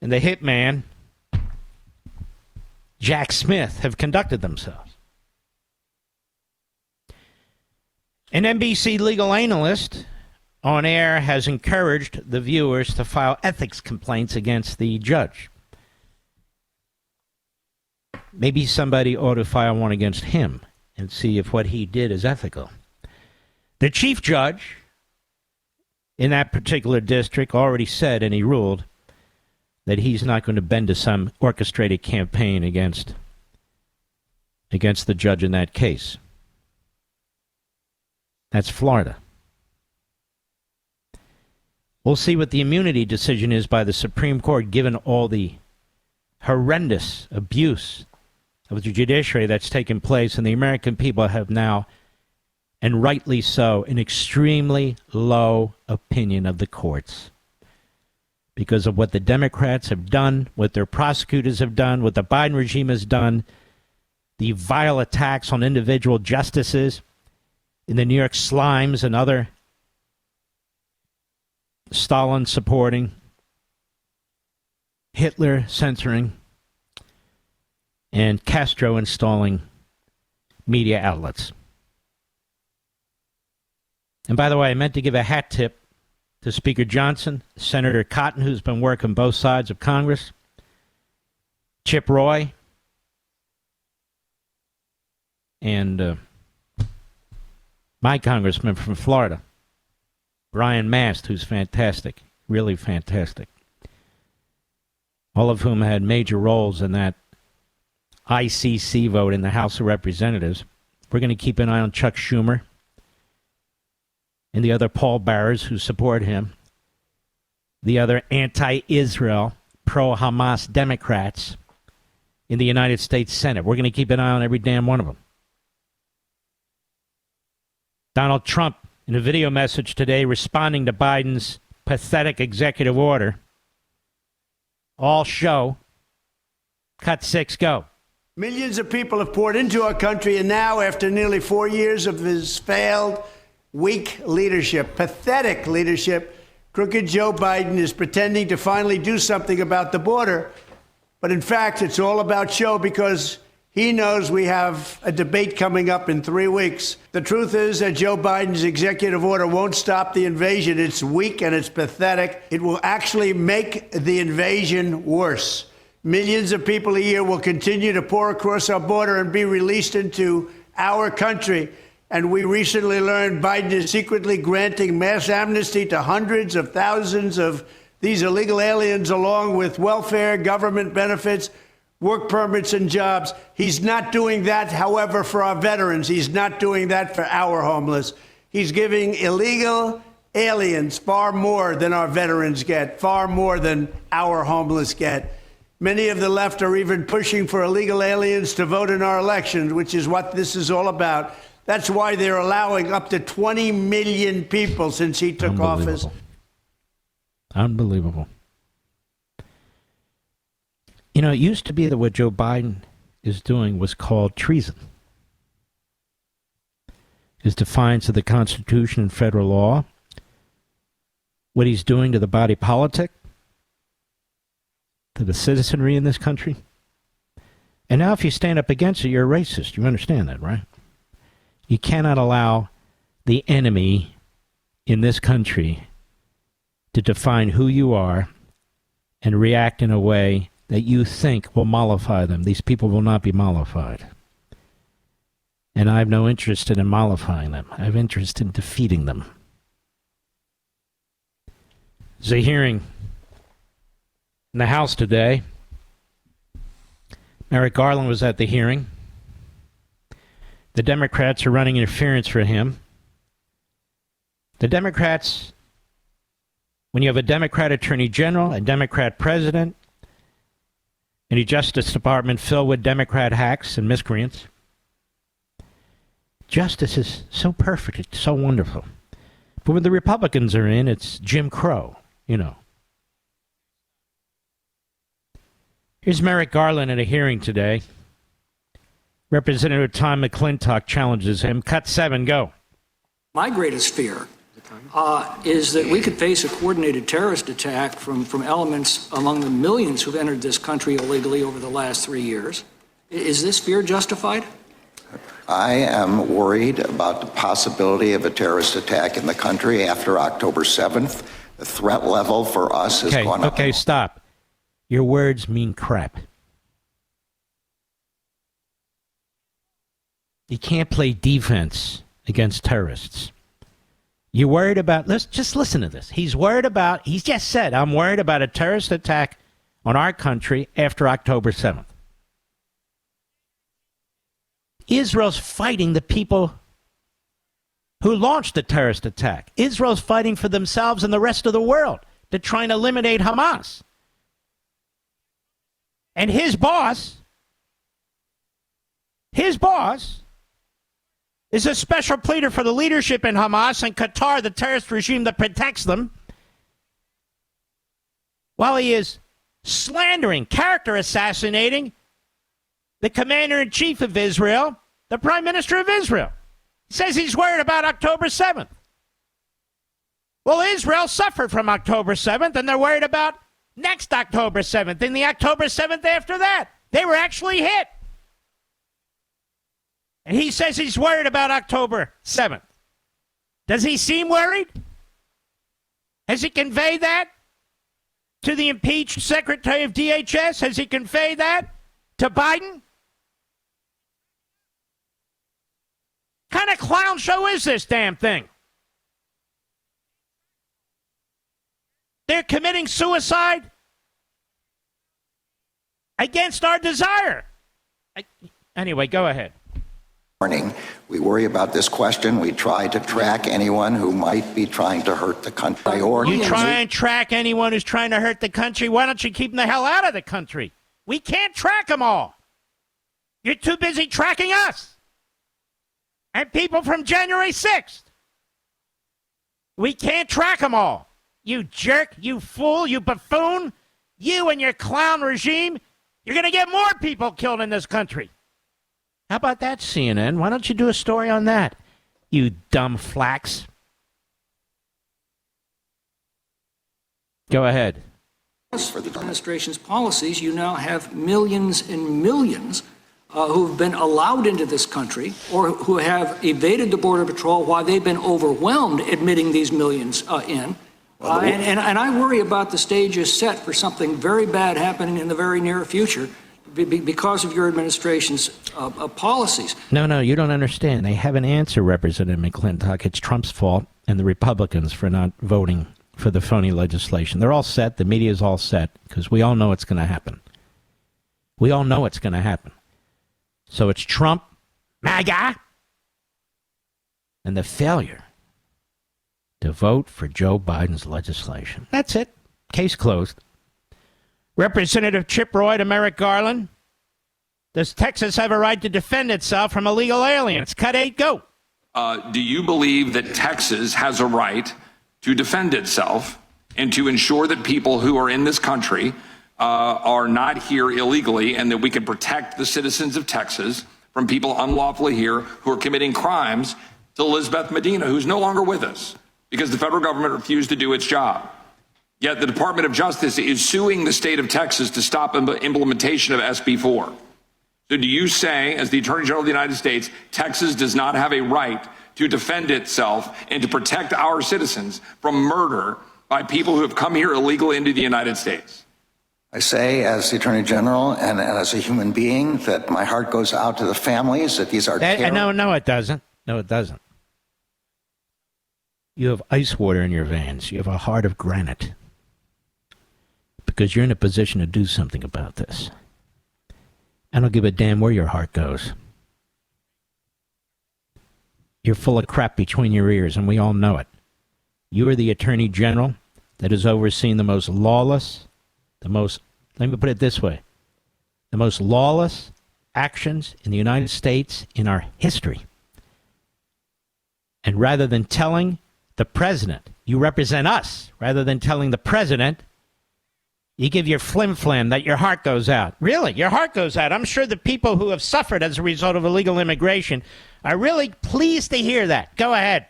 and the hitman, Jack Smith, have conducted themselves. An NBC legal analyst on air has encouraged the viewers to file ethics complaints against the judge. Maybe somebody ought to file one against him and see if what he did is ethical. The chief judge in that particular district already said, and he ruled, that he's not going to bend to some orchestrated campaign against the judge in that case. That's Florida. We'll see what the immunity decision is by the Supreme Court, given all the horrendous abuse of the judiciary that's taken place, and the American people have now, and rightly so, an extremely low opinion of the courts because of what the Democrats have done, what their prosecutors have done, what the Biden regime has done, the vile attacks on individual justices in the New York Slimes and other Stalin supporting, Hitler censoring, and Castro installing media outlets. And by the way, I meant to give a hat tip to Speaker Johnson, Senator Cotton, who's been working both sides of Congress, Chip Roy, and my congressman from Florida, Brian Mast, who's fantastic, really fantastic. All of whom had major roles in that ICC vote in the House of Representatives. We're going to keep an eye on Chuck Schumer and the other pallbearers who support him, the other anti-Israel, pro-Hamas Democrats in the United States Senate. We're going to keep an eye on every damn one of them. Donald Trump, in a video message today, responding to Biden's pathetic executive order. All show. Cut 6, go. Millions of people have poured into our country, and now, after nearly 4 years of his failed, weak leadership, pathetic leadership, crooked Joe Biden is pretending to finally do something about the border. But in fact, it's all about show because he knows we have a debate coming up in 3 weeks. The truth is that Joe Biden's executive order won't stop the invasion. It's weak and it's pathetic. It will actually make the invasion worse. Millions of people a year will continue to pour across our border and be released into our country. And we recently learned Biden is secretly granting mass amnesty to hundreds of thousands of these illegal aliens, along with welfare, government benefits, work permits, and jobs. He's not doing that, however, for our veterans. He's not doing that for our homeless. He's giving illegal aliens far more than our veterans get, far more than our homeless get. Many of the left are even pushing for illegal aliens to vote in our elections, which is what this is all about. That's why they're allowing up to 20 million people since he took office. Unbelievable. You know, it used to be that what Joe Biden is doing was called treason. His defiance of the Constitution and federal law, what he's doing to the body politic, to the citizenry in this country. And now if you stand up against it, you're a racist. You understand that, right? You cannot allow the enemy in this country to define who you are and react in a way that you think will mollify them. These people will not be mollified. And I have no interest in mollifying them. I have interest in defeating them. There's a hearing in the House today. Merrick Garland was at the hearing. The Democrats are running interference for him. The Democrats, when you have a Democrat Attorney General, a Democrat President, and a Justice Department filled with Democrat hacks and miscreants, justice is so perfect, it's so wonderful. But when the Republicans are in, it's Jim Crow, you know. Here's Merrick Garland at a hearing today. Representative Tom McClintock challenges him. Cut 7, go. My greatest fear is that we could face a coordinated terrorist attack from elements among the millions who've entered this country illegally over the last 3 years. Is this fear justified? I am worried about the possibility of a terrorist attack in the country after October 7th. The threat level for us has gone up. Okay, stop. Your words mean crap. You can't play defense against terrorists. You worried about, let's just listen to this. He's just said, I'm worried about a terrorist attack on our country after October 7th. Israel's fighting the people who launched the terrorist attack. Israel's fighting for themselves and the rest of the world to try and eliminate Hamas. And his boss is a special pleader for the leadership in Hamas and Qatar, the terrorist regime that protects them, while he is slandering, character assassinating the commander-in-chief of Israel, the prime minister of Israel. He says he's worried about October 7th. Well, Israel suffered from October 7th, and they're worried about next October 7th and the October 7th after that. They were actually hit. And he says he's worried about October 7th. Does he seem worried? Has he conveyed that to the impeached Secretary of DHS? Has he conveyed that to Biden? What kind of clown show is this damn thing? They're committing suicide against our desire. Anyway, go ahead. We worry about this question. We try to track anyone who might be trying to hurt the country. You try and track anyone who's trying to hurt the country. Why don't you keep them the hell out of the country? We can't track them all. You're too busy tracking us and people from January 6th. We can't track them all. You jerk, you fool, you buffoon, you and your clown regime. You're going to get more people killed in this country. How about that, CNN? Why don't you do a story on that, you dumb flax? Go ahead. For the administration's policies, you now have millions and millions who have been allowed into this country or who have evaded the Border Patrol while they've been overwhelmed admitting these millions in. And I worry about the stage is set for something very bad happening in the very near future because of your administration's policies. No, you don't understand. They have an answer, Representative McClintock. It's Trump's fault and the Republicans for not voting for the phony legislation. They're all set. The media is all set because we all know it's going to happen. We all know it's going to happen. So it's Trump, MAGA, and the failure to vote for Joe Biden's legislation. That's it. Case closed. Representative Chip Roy to Merrick Garland. Does Texas have a right to defend itself from illegal aliens? Cut 8, go. Do you believe that Texas has a right to defend itself and to ensure that people who are in this country are not here illegally and that we can protect the citizens of Texas from people unlawfully here who are committing crimes to Elizabeth Medina, who's no longer with us because the federal government refused to do its job? Yet the Department of Justice is suing the state of Texas to stop implementation of SB 4. So do you say, as the Attorney General of the United States, Texas does not have a right to defend itself and to protect our citizens from murder by people who have come here illegally into the United States? I say, as the Attorney General and as a human being, that my heart goes out to the families, that these are terrible. No, it doesn't. No, it doesn't. You have ice water in your veins. You have a heart of granite. Because you're in a position to do something about this. I don't give a damn where your heart goes. You're full of crap between your ears, and we all know it. You are the Attorney General that has overseen the most lawless, let me put it this way, the most lawless actions in the United States in our history. And rather than telling the president, you represent us, rather than telling the president, you give your flim-flam that your heart goes out. Really, your heart goes out. I'm sure the people who have suffered as a result of illegal immigration are really pleased to hear that. Go ahead.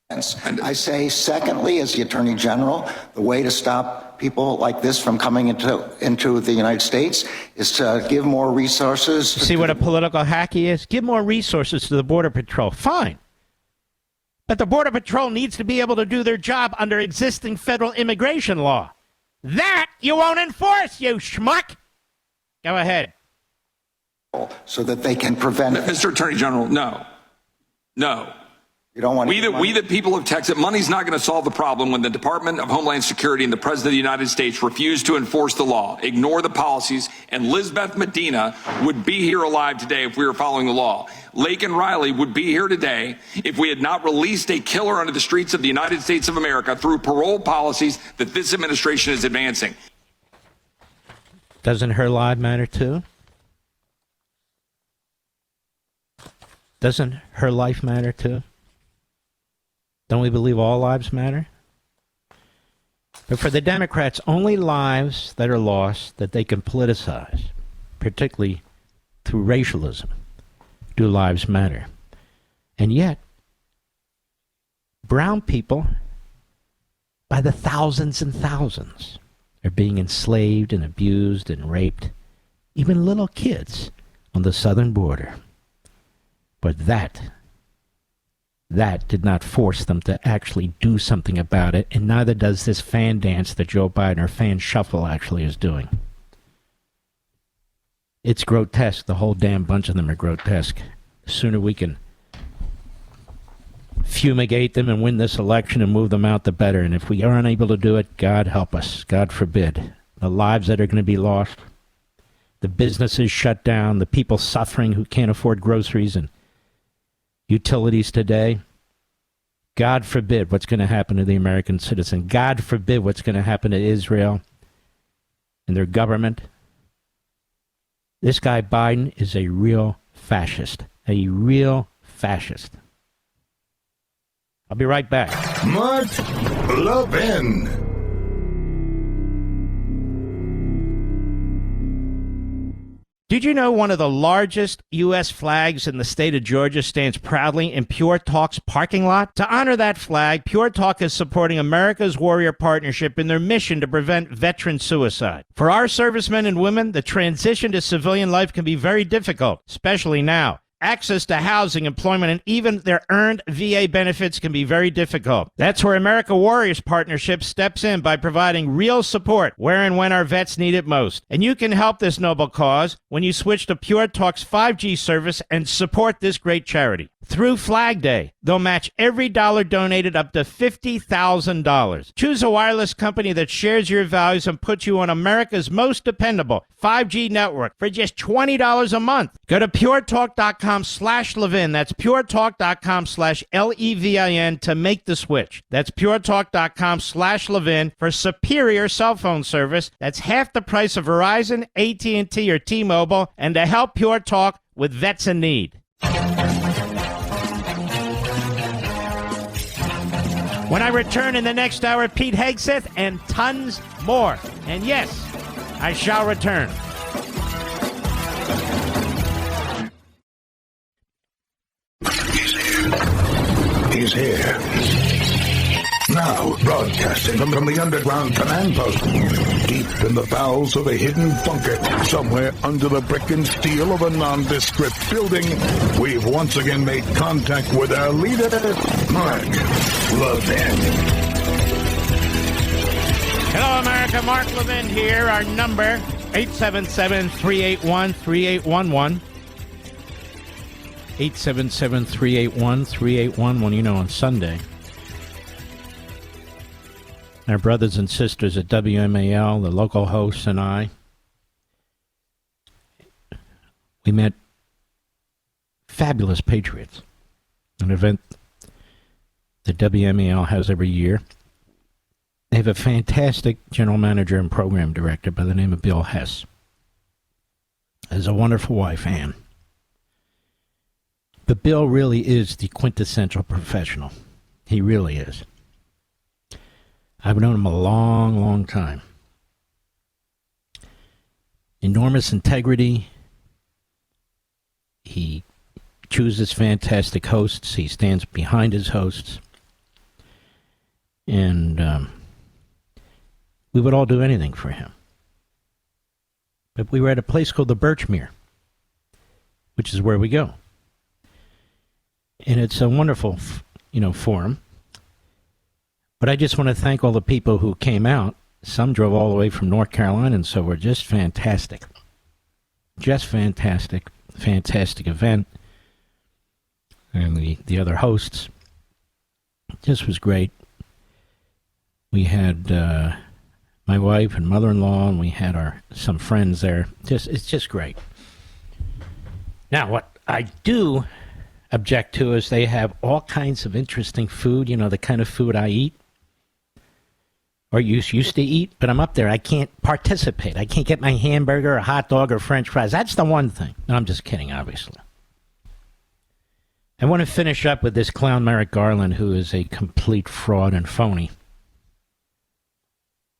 I say, secondly, as the Attorney General, the way to stop people like this from coming into the United States is to give more resources. See what a political hack he is? Give more resources to the Border Patrol. Fine. But the Border Patrol needs to be able to do their job under existing federal immigration law. That you won't enforce, you schmuck. Go ahead. So that they can prevent it. Mr. Attorney General, no. You don't want we the people of Texas, money's not going to solve the problem when the Department of Homeland Security and the President of the United States refuse to enforce the law, ignore the policies, and Lizbeth Medina would be here alive today if we were following the law. Lake and Riley would be here today if we had not released a killer onto the streets of the United States of America through parole policies that this administration is advancing. Doesn't her life matter too? Doesn't her life matter too? Don't we believe all lives matter? But for the Democrats, only lives that are lost that they can politicize, particularly through racialism, do lives matter. And yet, brown people, by the thousands and thousands, are being enslaved and abused and raped, even little kids on the southern border. But that did not force them to actually do something about it, and neither does this fan dance that Joe Biden or fan shuffle actually is doing. It's grotesque. The whole damn bunch of them are grotesque. The sooner we can fumigate them and win this election and move them out, the better. And if we are unable to do it, God help us. God forbid. The lives that are going to be lost, the businesses shut down, the people suffering who can't afford groceries and utilities today. God forbid what's going to happen to the American citizen. God forbid what's going to happen to Israel and their government. This guy Biden is a real fascist. A real fascist. I'll be right back. Mark Levin. Did you know one of the largest U.S. flags in the state of Georgia stands proudly in Pure Talk's parking lot? To honor that flag, Pure Talk is supporting America's Warrior Partnership in their mission to prevent veteran suicide. For our servicemen and women, the transition to civilian life can be very difficult, especially now. Access to housing, employment, and even their earned VA benefits can be very difficult. That's where America Warriors Partnership steps in by providing real support where and when our vets need it most. And you can help this noble cause when you switch to Pure Talk's 5G service and support this great charity. Through Flag Day, they'll match every dollar donated up to $50,000. Choose a wireless company that shares your values and puts you on America's most dependable 5G network for just $20 a month. Go to puretalk.com/Levin. That's puretalk.com/LEVIN to make the switch. That's puretalk.com/Levin for superior cell phone service. That's half the price of Verizon, AT&T, or T-Mobile, and to help Pure Talk with vets in need. When I return in the next hour, Pete Hegseth and tons more. And yes, I shall return. He's here. Now, broadcasting from the underground command post, deep in the bowels of a hidden bunker, somewhere under the brick and steel of a nondescript building, we've once again made contact with our leader, Mark Levin. Hello, America. Mark Levin here. Our number, 877-381-3811. 877-381-3811. You know, on Sunday, our brothers and sisters at WMAL, the local hosts, and I, we met fabulous patriots, an event that WMAL has every year. They have a fantastic general manager and program director by the name of Bill Hess. Has a wonderful wife, Ann. But Bill really is the quintessential professional. He really is. I've known him a long, long time. Enormous integrity. He chooses fantastic hosts. He stands behind his hosts. And we would all do anything for him. But we were at a place called the Birchmere, which is where we go. And it's a wonderful, forum. But I just want to thank all the people who came out. Some drove all the way from North Carolina, and so were just fantastic. Just fantastic. Fantastic event. And the other hosts. This was great. We had my wife and mother-in-law, and we had some friends there. It's just great. Now, what I do object to is they have all kinds of interesting food, the kind of food I eat or used to eat, but I'm up there. I can't participate. I can't get my hamburger or hot dog or French fries. That's the one thing. No, I'm just kidding, obviously. I want to finish up with this clown Merrick Garland, who is a complete fraud and phony.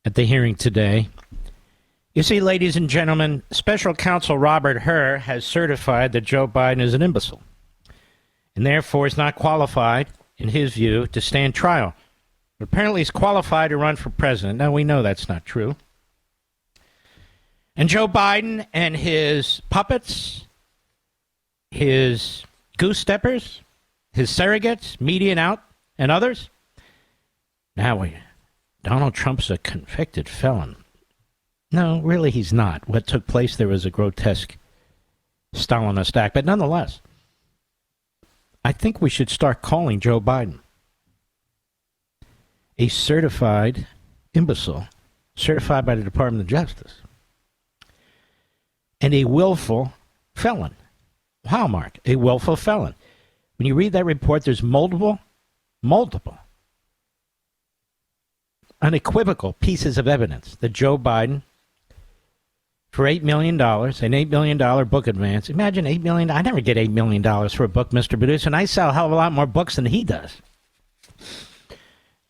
At the hearing today, you see, ladies and gentlemen, Special Counsel Robert Hur has certified that Joe Biden is an imbecile and therefore is not qualified, in his view, to stand trial. But apparently he's qualified to run for president. Now, we know that's not true. And Joe Biden and his puppets, his goose steppers, his surrogates, Median Out, and others. Now, Donald Trump's a convicted felon. No, really he's not. What took place there was a grotesque Stalinist act. But nonetheless, I think we should start calling Joe Biden a certified imbecile, certified by the Department of Justice, and a willful felon. Wow, Mark, a willful felon. When you read that report, there's multiple, unequivocal pieces of evidence that Joe Biden, for $8 million, an $8 million book advance. Imagine $8 million. I never get $8 million for a book, Mr. Producer, and I sell a hell of a lot more books than he does.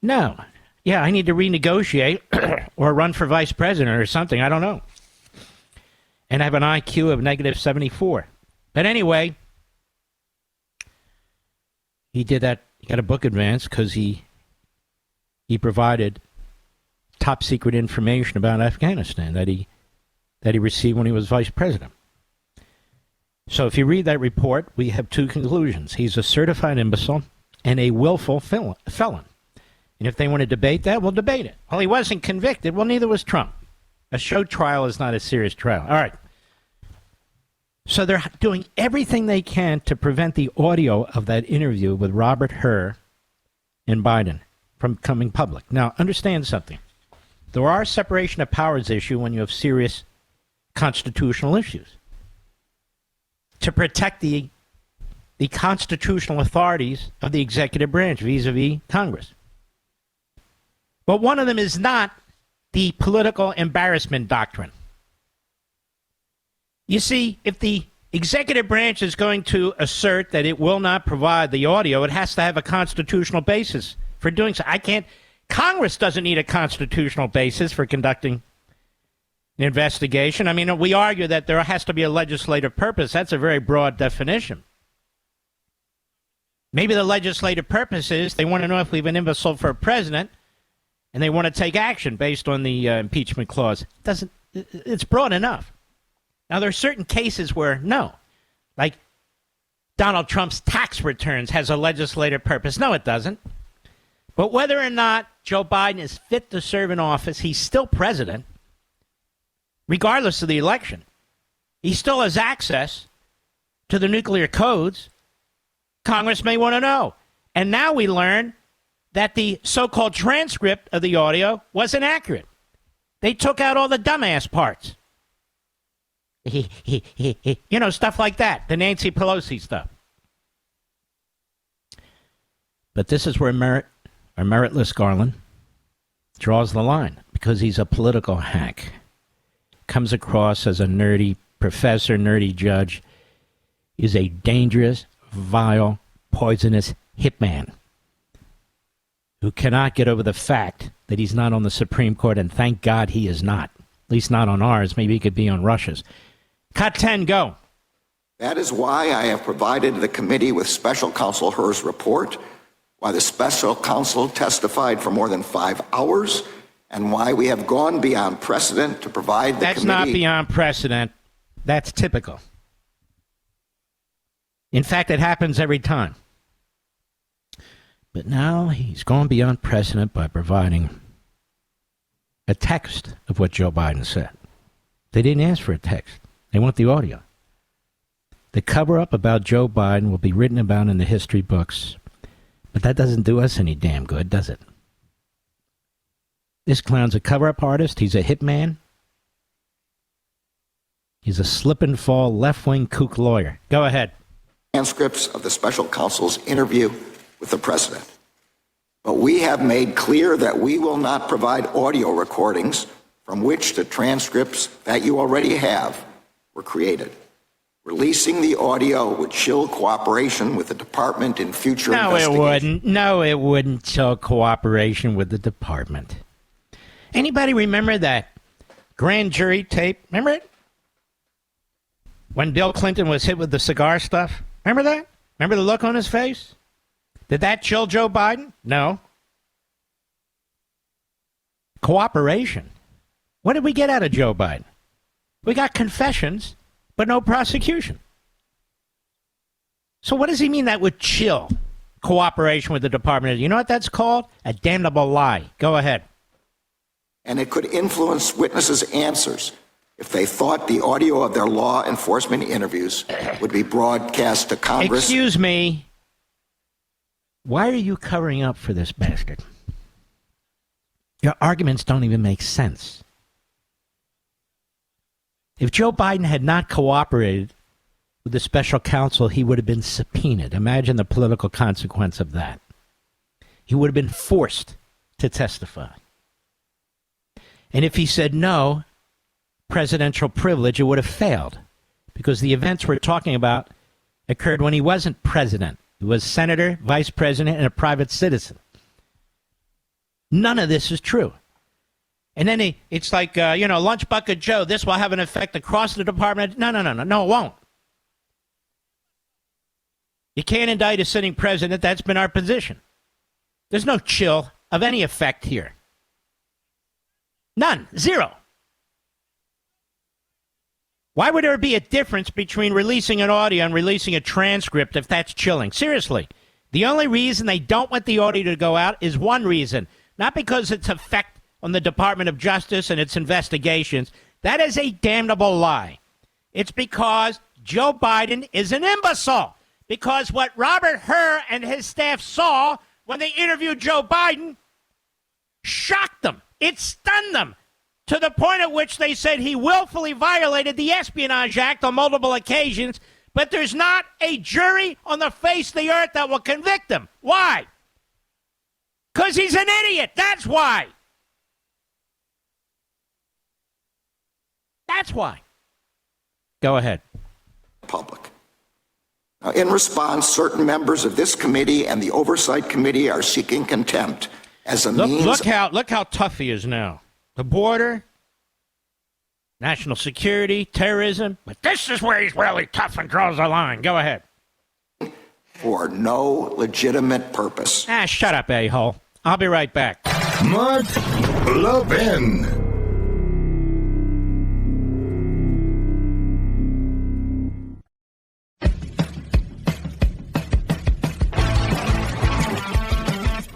No. Yeah, I need to renegotiate or run for vice president or something. I don't know. And have an IQ of negative 74. But anyway, he did that. He got a book advance because he provided top secret information about Afghanistan that he received when he was vice president. So if you read that report, we have two conclusions. He's a certified imbecile and a willful felon. And if they want to debate that, we'll debate it. Well, he wasn't convicted. Well, neither was Trump. A show trial is not a serious trial. All right. So they're doing everything they can to prevent the audio of that interview with Robert Hur and Biden from coming public. Now, understand something. There are separation of powers issue when you have serious constitutional issues. To protect the constitutional authorities of the executive branch vis-a-vis Congress. But one of them is not the political embarrassment doctrine. You see, if the executive branch is going to assert that it will not provide the audio, it has to have a constitutional basis for doing so. Congress doesn't need a constitutional basis for conducting an investigation. I mean, we argue that there has to be a legislative purpose. That's a very broad definition. Maybe the legislative purpose is they want to know if we have an imbecile for a president, and they want to take action based on the impeachment clause. It's broad enough. Now, there are certain cases where, no, like Donald Trump's tax returns has a legislative purpose. No, it doesn't. But whether or not Joe Biden is fit to serve in office, he's still president, regardless of the election. He still has access to the nuclear codes. Congress may want to know. And now we learn that the so-called transcript of the audio wasn't accurate. They took out all the dumbass parts. You know, stuff like that. The Nancy Pelosi stuff. But this is where meritless Garland draws the line, because he's a political hack. Comes across as a nerdy professor, nerdy judge. Is a dangerous, vile, poisonous hitman who cannot get over the fact that he's not on the Supreme Court, and thank God he is not. At least not on ours. Maybe he could be on Russia's. Cut 10, go. That is why I have provided the committee with Special Counsel Herr's report, why the Special Counsel testified for more than 5 hours, and why we have gone beyond precedent to provide the That's committee... not beyond precedent. That's typical. In fact, it happens every time. But now he's gone beyond precedent by providing a text of what Joe Biden said. They didn't ask for a text. They want the audio. The cover-up about Joe Biden will be written about in the history books, but that doesn't do us any damn good, does it? This clown's a cover-up artist. He's a hitman. He's a slip-and-fall left-wing kook lawyer. Go ahead. Transcripts of the Special Counsel's interview with the president. But we have made clear that we will not provide audio recordings from which the transcripts that you already have were created. Releasing the audio would chill cooperation with the department in future investigations. No, it wouldn't chill cooperation with the department. Anybody remember that grand jury tape? Remember it? When Bill Clinton was hit with the cigar stuff? Remember that? Remember the look on his face? Did that chill Joe Biden? No. Cooperation. What did we get out of Joe Biden? We got confessions, but no prosecution. So what does he mean that would chill cooperation with the department? You know what that's called? A damnable lie. Go ahead. And it could influence witnesses' answers if they thought the audio of their law enforcement interviews would be broadcast to Congress. Excuse me. Why are you covering up for this bastard? Your arguments don't even make sense. If Joe Biden had not cooperated with the special counsel, he would have been subpoenaed. Imagine the political consequence of that. He would have been forced to testify. And if he said no, presidential privilege, it would have failed, because the events we're talking about occurred when he wasn't president. He was senator, vice president, and a private citizen. None of this is true. And then it's like, Lunch Bucket Joe, this will have an effect across the department. No, it won't. You can't indict a sitting president. That's been our position. There's no chill of any effect here. None. Zero. Why would there be a difference between releasing an audio and releasing a transcript if that's chilling? Seriously. The only reason they don't want the audio to go out is one reason. Not because it's effect on the Department of Justice and its investigations. That is a damnable lie. It's because Joe Biden is an imbecile. Because what Robert Hur and his staff saw when they interviewed Joe Biden shocked them. It stunned them to the point at which they said he willfully violated the Espionage Act on multiple occasions, but there's not a jury on the face of the earth that will convict him. Why? Because he's an idiot. That's why. That's why. Go ahead. Public. Now, in response, certain members of this committee and the Oversight Committee are seeking contempt as a means... Look how tough he is now. The border, national security, terrorism. But this is where he's really tough and draws the line. Go ahead. For no legitimate purpose. Shut up, a-hole. I'll be right back. Mark Levin.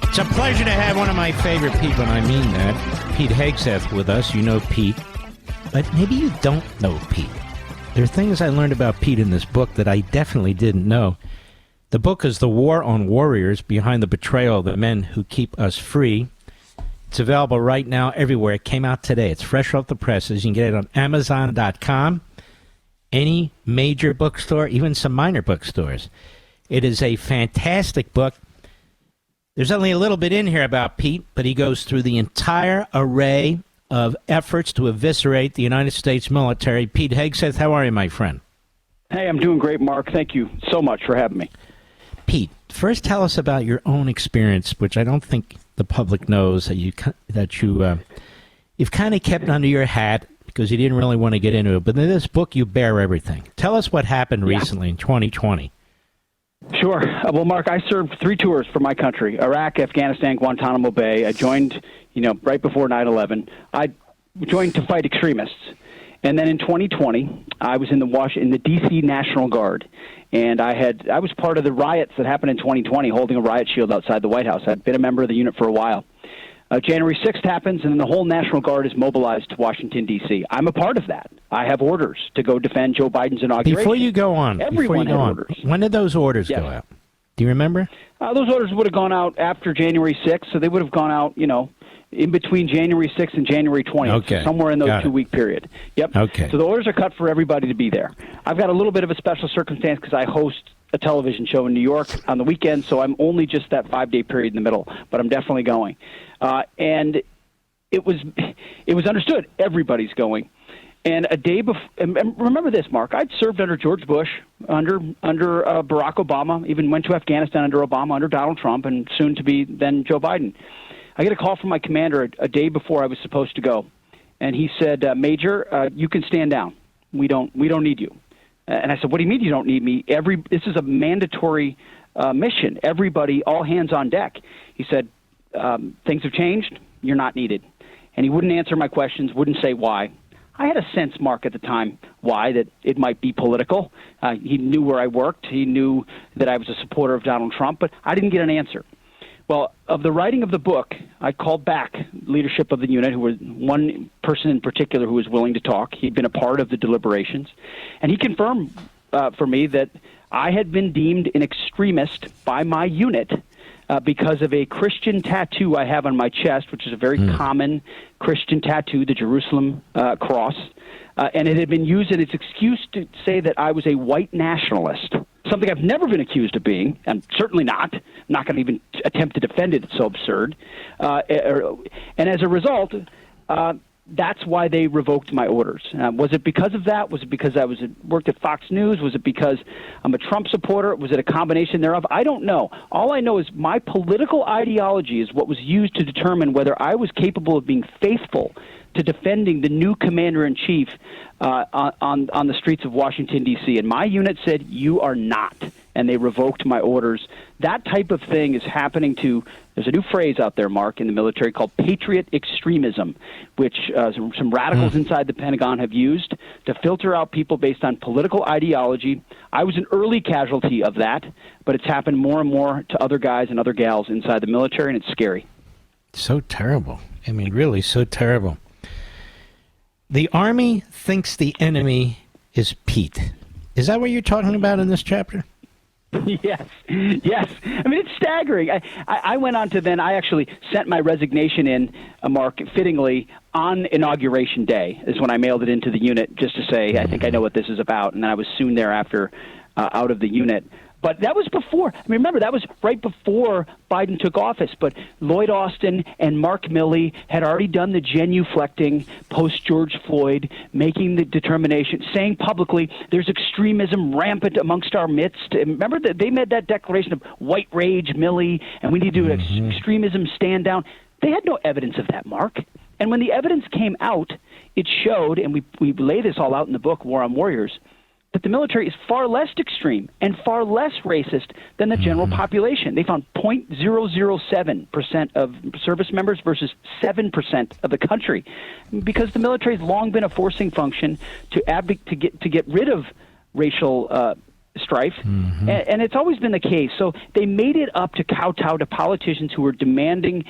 It's a pleasure to have one of my favorite people, and I mean that, Pete Hegseth, with us. You know Pete, but maybe you don't know Pete. There are things I learned about Pete in this book that I definitely didn't know. The book is The War on Warriors, Behind the Betrayal of the Men Who Keep Us Free. It's available right now everywhere. It came out today. It's fresh off the presses. You can get it on Amazon.com, any major bookstore, even some minor bookstores. It is a fantastic book. There's only a little bit in here about Pete, but he goes through the entire array of efforts to eviscerate the United States military. Pete Hegseth, how are you, my friend? Hey, I'm doing great, Mark. Thank you so much for having me. Pete, first tell us about your own experience, which I don't think the public knows, that you've kind of kept under your hat because you didn't really want to get into it. But in this book, you bear everything. Tell us what happened recently in 2020. Sure. Well, Mark, I served 3 tours for my country: Iraq, Afghanistan, Guantanamo Bay. I joined, right before 9/11. I joined to fight extremists. And then in 2020, I was in the D.C. National Guard, and I was part of the riots that happened in 2020, holding a riot shield outside the White House. I'd been a member of the unit for a while. January 6th happens, and then the whole National Guard is mobilized to Washington, D.C. I'm a part of that. I have orders to go defend Joe Biden's inauguration. Before you go on, orders. When did those orders go out? Do you remember? Those orders would have gone out after January 6th, so they would have gone out, in between January 6th and January 20th, Okay. so somewhere in those 2-week period. Yep. Okay. So the orders are cut for everybody to be there. I've got a little bit of a special circumstance because I host a television show in New York on the weekend, so I'm only just that 5-day period in the middle, but I'm definitely going. And it was understood everybody's going. And a day before, and remember this, Mark, I'd served under George Bush, under Barack Obama, even went to Afghanistan under Obama, under Donald Trump, and soon to be then Joe Biden. I get a call from my commander a day before I was supposed to go, and he said, "Major, you can stand down. We don't need you." And I said, "What do you mean you don't need me? This is a mandatory mission. Everybody, all hands on deck." He said, "Things have changed. You're not needed." And he wouldn't answer my questions, wouldn't say why. I had a sense, Mark, at the time, why, that it might be political. He knew where I worked. He knew that I was a supporter of Donald Trump, but I didn't get an answer. Well, of the writing of the book, I called back leadership of the unit, who was one person in particular who was willing to talk. He'd been a part of the deliberations. And he confirmed for me that I had been deemed an extremist by my unit because of a Christian tattoo I have on my chest, which is a very common Christian tattoo, the Jerusalem cross. And it had been used in its excuse to say that I was a white nationalist, something I've never been accused of being, and certainly not. I'm not going to even attempt to defend it. It's so absurd. And as a result, that's why they revoked my orders. Was it because of that? Was it because I worked at Fox News? Was it because I'm a Trump supporter? Was it a combination thereof? I don't know. All I know is my political ideology is what was used to determine whether I was capable of being faithful to defending the new commander-in-chief on the streets of Washington, D.C. And my unit said, "You are not." And they revoked my orders. That type of thing is happening to, there's a new phrase out there, Mark, in the military called Patriot extremism, which some radicals inside the Pentagon have used to filter out people based on political ideology. I was an early casualty of that, but it's happened more and more to other guys and other gals inside the military, and it's scary. So terrible. I mean, really so terrible. The Army thinks the enemy is Pete. Is that what you're talking about in this chapter? Yes. I mean, it's staggering. I went on to then, I actually sent my resignation in, Mark, fittingly, on Inauguration Day is when I mailed it into the unit just to say, I think I know what this is about. And then I was soon thereafter out of the unit. But that was before. I mean, remember, that was right before Biden took office. But Lloyd Austin and Mark Milley had already done the genuflecting post-George Floyd, making the determination, saying publicly there's extremism rampant amongst our midst. Remember, that they made that declaration of white rage, Milley, and we need to do extremism stand down. They had no evidence of that, Mark. And when the evidence came out, it showed, and we lay this all out in the book, War on Warriors, that the military is far less extreme and far less racist than the general population. They found 0.007% of service members versus 7% of the country, because the military has long been a forcing function to get rid of racial strife, and it's always been the case. So they made it up to kowtow to politicians who were demanding,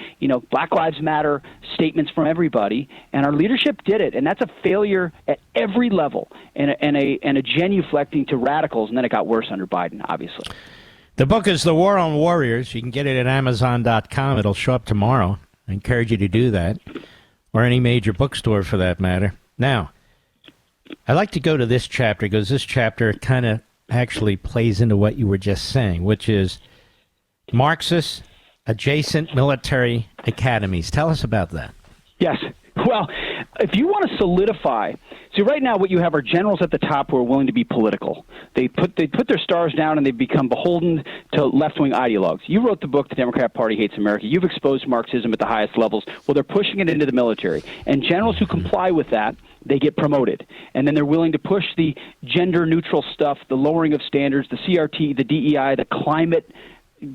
Black Lives Matter statements from everybody, and our leadership did it, and that's a failure at every level, and a genuflecting to radicals, and then it got worse under Biden, obviously. The book is The War on Warriors. You can get it at Amazon.com. It'll show up tomorrow. I encourage you to do that, or any major bookstore for that matter. Now, I'd like to go to this chapter, because this chapter kind of actually plays into what you were just saying, which is Marxist adjacent military academies. Tell us about that. Yes. Well, if you want to solidify, see, right now what you have are generals at the top who are willing to be political. They put their stars down and they become beholden to left-wing ideologues. You wrote the book, The Democrat Party Hates America. You've exposed Marxism at the highest levels. Well, they're pushing it into the military. And generals who comply with that, they get promoted. And then they're willing to push the gender-neutral stuff, the lowering of standards, the CRT, the DEI, the climate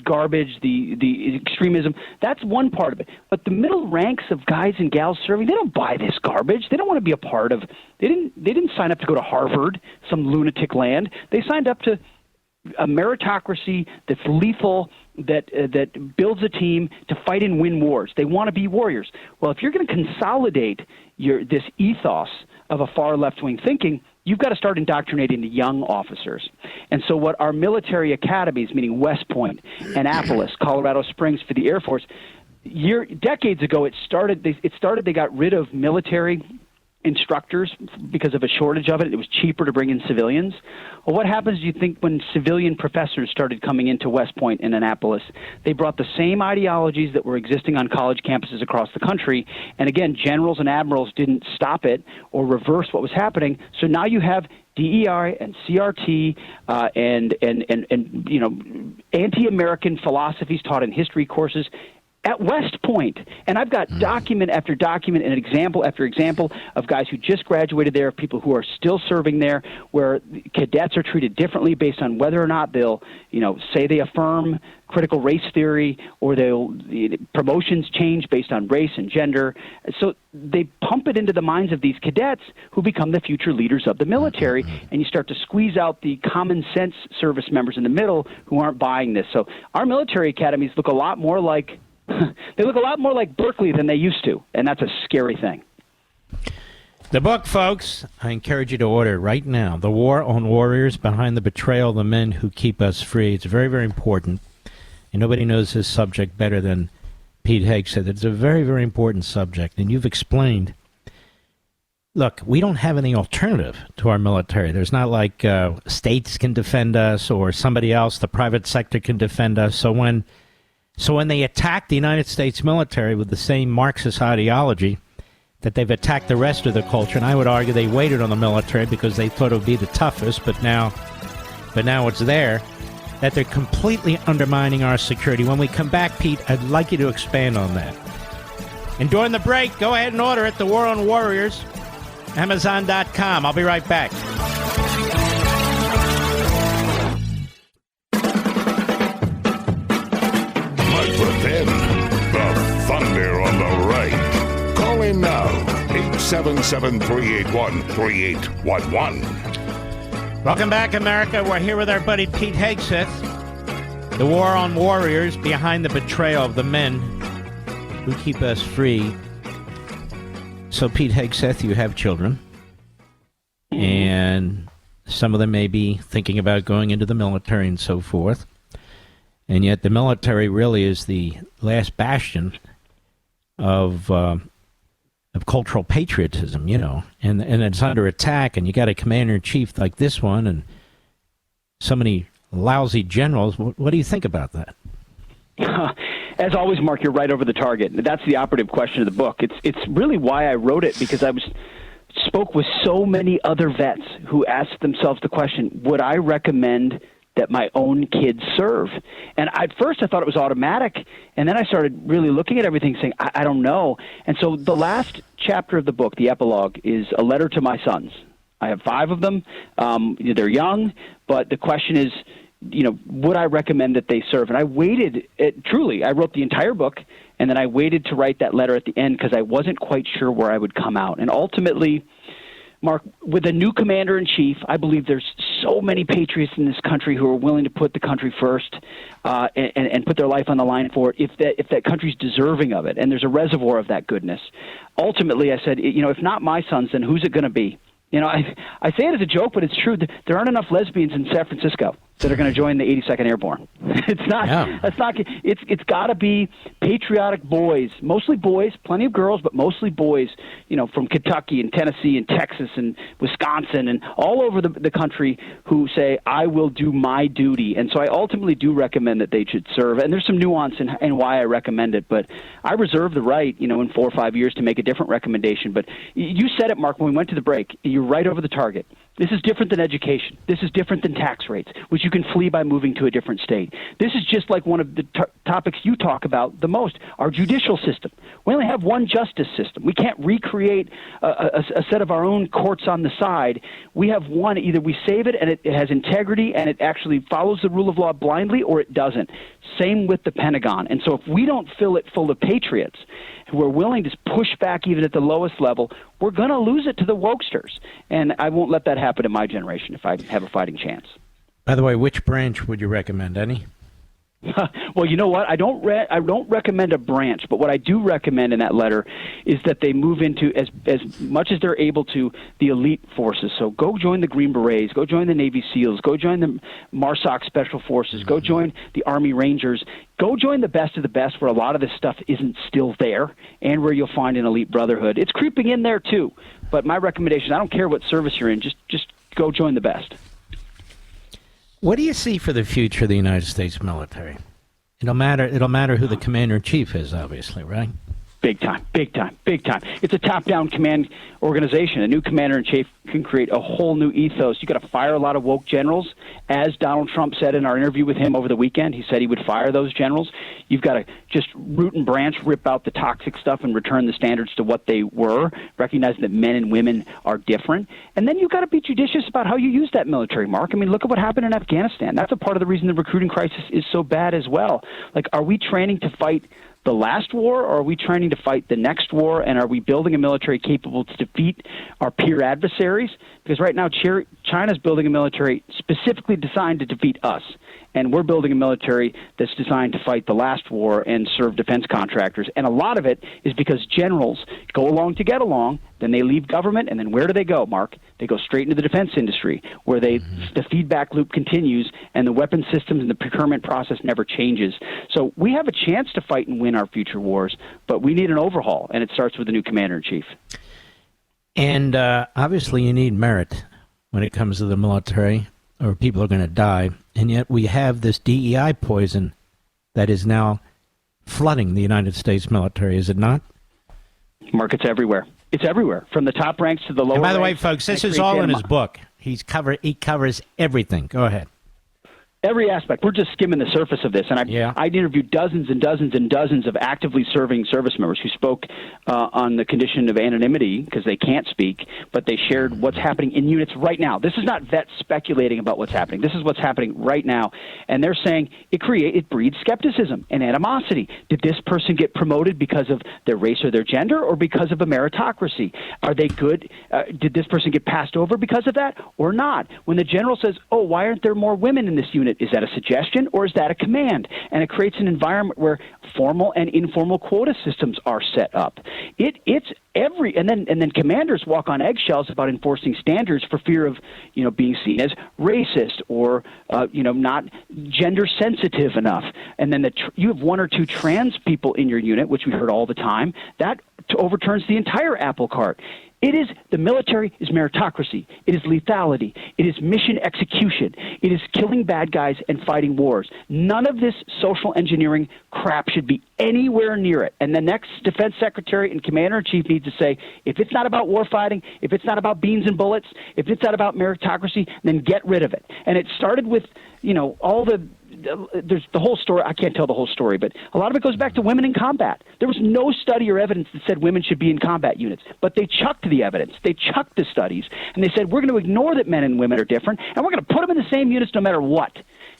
garbage, the extremism. That's one part of it. But the middle ranks of guys and gals serving, they don't buy this garbage. They don't want to be a part of. They didn't sign up to go to Harvard, some lunatic land. They signed up to a meritocracy that's lethal, that builds a team to fight and win wars. They want to be warriors. Well, if you're going to consolidate this ethos of a far left-wing thinking, you've got to start indoctrinating the young officers. And so what our military academies, meaning West Point, Annapolis, Colorado Springs for the Air Force, decades ago they got rid of military instructors because of a shortage of it. It was cheaper to bring in civilians. Well, what happens, do you think, when civilian professors started coming into West Point and Annapolis? They brought the same ideologies that were existing on college campuses across the country. And again, generals and admirals didn't stop it or reverse what was happening. So now you have DEI and CRT and anti-American philosophies taught in history courses at West Point. And I've got document after document and example after example of guys who just graduated there, of people who are still serving there, where cadets are treated differently based on whether or not they'll, say they affirm critical race theory, or promotions change based on race and gender. So they pump it into the minds of these cadets who become the future leaders of the military, and you start to squeeze out the common sense service members in the middle who aren't buying this. So our military academies look a lot more like Berkeley than they used to, and that's a scary thing. The book, folks, I encourage you to order right now. The War on Warriors, Behind the Betrayal of the Men Who Keep Us Free. It's very, very important. And nobody knows this subject better than Pete Hegseth. It's a very, very important subject. And you've explained, look, we don't have any alternative to our military. There's not like states can defend us or somebody else, the private sector can defend us. So when they attack the United States military with the same Marxist ideology that they've attacked the rest of the culture, and I would argue they waited on the military because they thought it would be the toughest, but now it's there, that they're completely undermining our security. When we come back, Pete, I'd like you to expand on that. And during the break, go ahead and order it, The War on Warriors, Amazon.com. I'll be right back. The thunder on the right. Call in now, 877-381-3811. Welcome back, America. We're here with our buddy Pete Hegseth. The War on Warriors, Behind the Betrayal of the Men Who Keep Us Free. So, Pete Hegseth, you have children, and some of them may be thinking about going into the military and so forth. And yet the military really is the last bastion of cultural patriotism, and it's under attack, and you got a commander-in-chief like this one and so many lousy generals. What do you think about that? As always, Mark, you're right over the target. That's the operative question of the book. It's really why I wrote it, because I spoke with so many other vets who asked themselves the question, would I recommend that my own kids serve? And at first I thought it was automatic, and then I started really looking at everything saying, I don't know. And so the last chapter of the book, the epilogue, is a letter to my sons. I have 5 of them. They're young, but the question is, would I recommend that they serve? And I waited, I wrote the entire book, and then I waited to write that letter at the end because I wasn't quite sure where I would come out. And ultimately, Mark, with a new commander-in-chief, I believe there's so many patriots in this country who are willing to put the country first and put their life on the line for it if that country's deserving of it. And there's a reservoir of that goodness. Ultimately, I said, if not my sons, then who's it going to be? I say it as a joke, but it's true. There aren't enough lesbians in San Francisco that are going to join the 82nd Airborne. It's not. Yeah. That's not. It's got to be patriotic boys, mostly boys, plenty of girls, but mostly boys. From Kentucky and Tennessee and Texas and Wisconsin and all over the country who say, "I will do my duty." And so I ultimately do recommend that they should serve. And there's some nuance in why I recommend it, but I reserve the right, in 4 or 5 years to make a different recommendation. But you said it, Mark, when we went to the break. You're right over the target. This is different than education. This is different than tax rates, which you can flee by moving to a different state. This is just like one of the topics you talk about the most, our judicial system. We only have one justice system. We can't recreate a set of our own courts on the side. We have one. Either we save it and it has integrity and it actually follows the rule of law blindly, or it doesn't. Same with the Pentagon. And so if we don't fill it full of patriots who are willing to push back even at the lowest level, we're going to lose it to the wokesters. And I won't let that happen in my generation if I have a fighting chance. By the way, which branch would you recommend? Any? Well, you know what? I don't recommend a branch, but what I do recommend in that letter is that they move into, as much as they're able to, the elite forces. So go join the Green Berets, go join the Navy SEALs, go join the MARSOC Special Forces, go join the Army Rangers, go join the best of the best where a lot of this stuff isn't still there and where you'll find an elite brotherhood. It's creeping in there too, but my recommendation, I don't care what service you're in, just go join the best. What do you see for the future of the United States military? It'll matter who the commander-in-chief is, obviously, right? Big time, big time, big time. It's a top-down command organization. A new commander-in-chief can create a whole new ethos. You got to fire a lot of woke generals. As Donald Trump said in our interview with him over the weekend, he said he would fire those generals. You've got to just root and branch, rip out the toxic stuff and return the standards to what they were, recognizing that men and women are different. And then you've got to be judicious about how you use that military, Mark. I mean, look at what happened in Afghanistan. That's a part of the reason the recruiting crisis is so bad as well. Like, are we training to fight the last war, or are we training to fight the next war, and are we building a military capable to defeat our peer adversaries? Because right now China's building a military specifically designed to defeat us, and we're building a military that's designed to fight the last war and serve defense contractors. And a lot of it is because generals go along to get along, then they leave government, and then where do they go, Mark? They go straight into the defense industry, where the feedback loop continues, and the weapon systems and the procurement process never changes. So we have a chance to fight and win our future wars, but we need an overhaul, and it starts with the new commander-in-chief. And obviously you need merit when it comes to the military, or people are going to die. And yet we have this DEI poison that is now flooding the United States military, is it not? Mark, it's everywhere. It's everywhere, from the top ranks to the lower ranks. And by the way, folks, this is all in his book. He covers everything. Go ahead. Every aspect. We're just skimming the surface of this. And I interviewed dozens and dozens and dozens of actively serving service members who spoke on the condition of anonymity because they can't speak, but they shared what's happening in units right now. This is not vets speculating about what's happening. This is what's happening right now. And they're saying it breeds skepticism and animosity. Did this person get promoted because of their race or their gender, or because of a meritocracy? Are they good? Did this person get passed over because of that or not? When the general says, oh, why aren't there more women in this unit? Is that a suggestion or is that a command? And it creates an environment where formal and informal quota systems are set up. It's every and then commanders walk on eggshells about enforcing standards for fear of being seen as racist or not gender sensitive enough. And then you have 1 or 2 trans people in your unit, which we heard all the time. That overturns the entire apple cart. The military is meritocracy. It is lethality. It is mission execution. It is killing bad guys and fighting wars. None of this social engineering crap should be anywhere near it. And the next defense secretary and commander-in-chief needs to say, if it's not about war fighting, if it's not about beans and bullets, if it's not about meritocracy, then get rid of it. And it started with, all the there's the whole story. I can't tell the whole story, but a lot of it goes back to women in combat. There was no study or evidence that said women should be in combat units, but they chucked the evidence. They chucked the studies, and they said, we're going to ignore that men and women are different, and we're going to put them in the same units no matter what.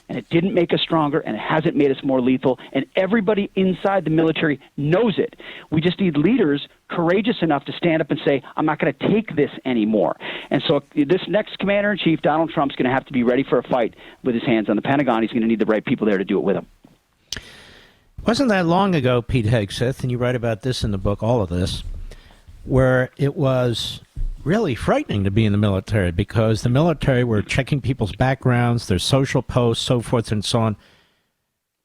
And it didn't make us stronger, and it hasn't made us more lethal, and everybody inside the military knows it. We just need leaders courageous enough to stand up and say, I'm not going to take this anymore. And so this next commander-in-chief, Donald Trump's going to have to be ready for a fight with his hands on the Pentagon. He's going to need the right people there to do it with him. Wasn't that long ago, Pete Hegseth, and you write about this in the book, all of this, where it was really frightening to be in the military because the military were checking people's backgrounds, their social posts, so forth and so on,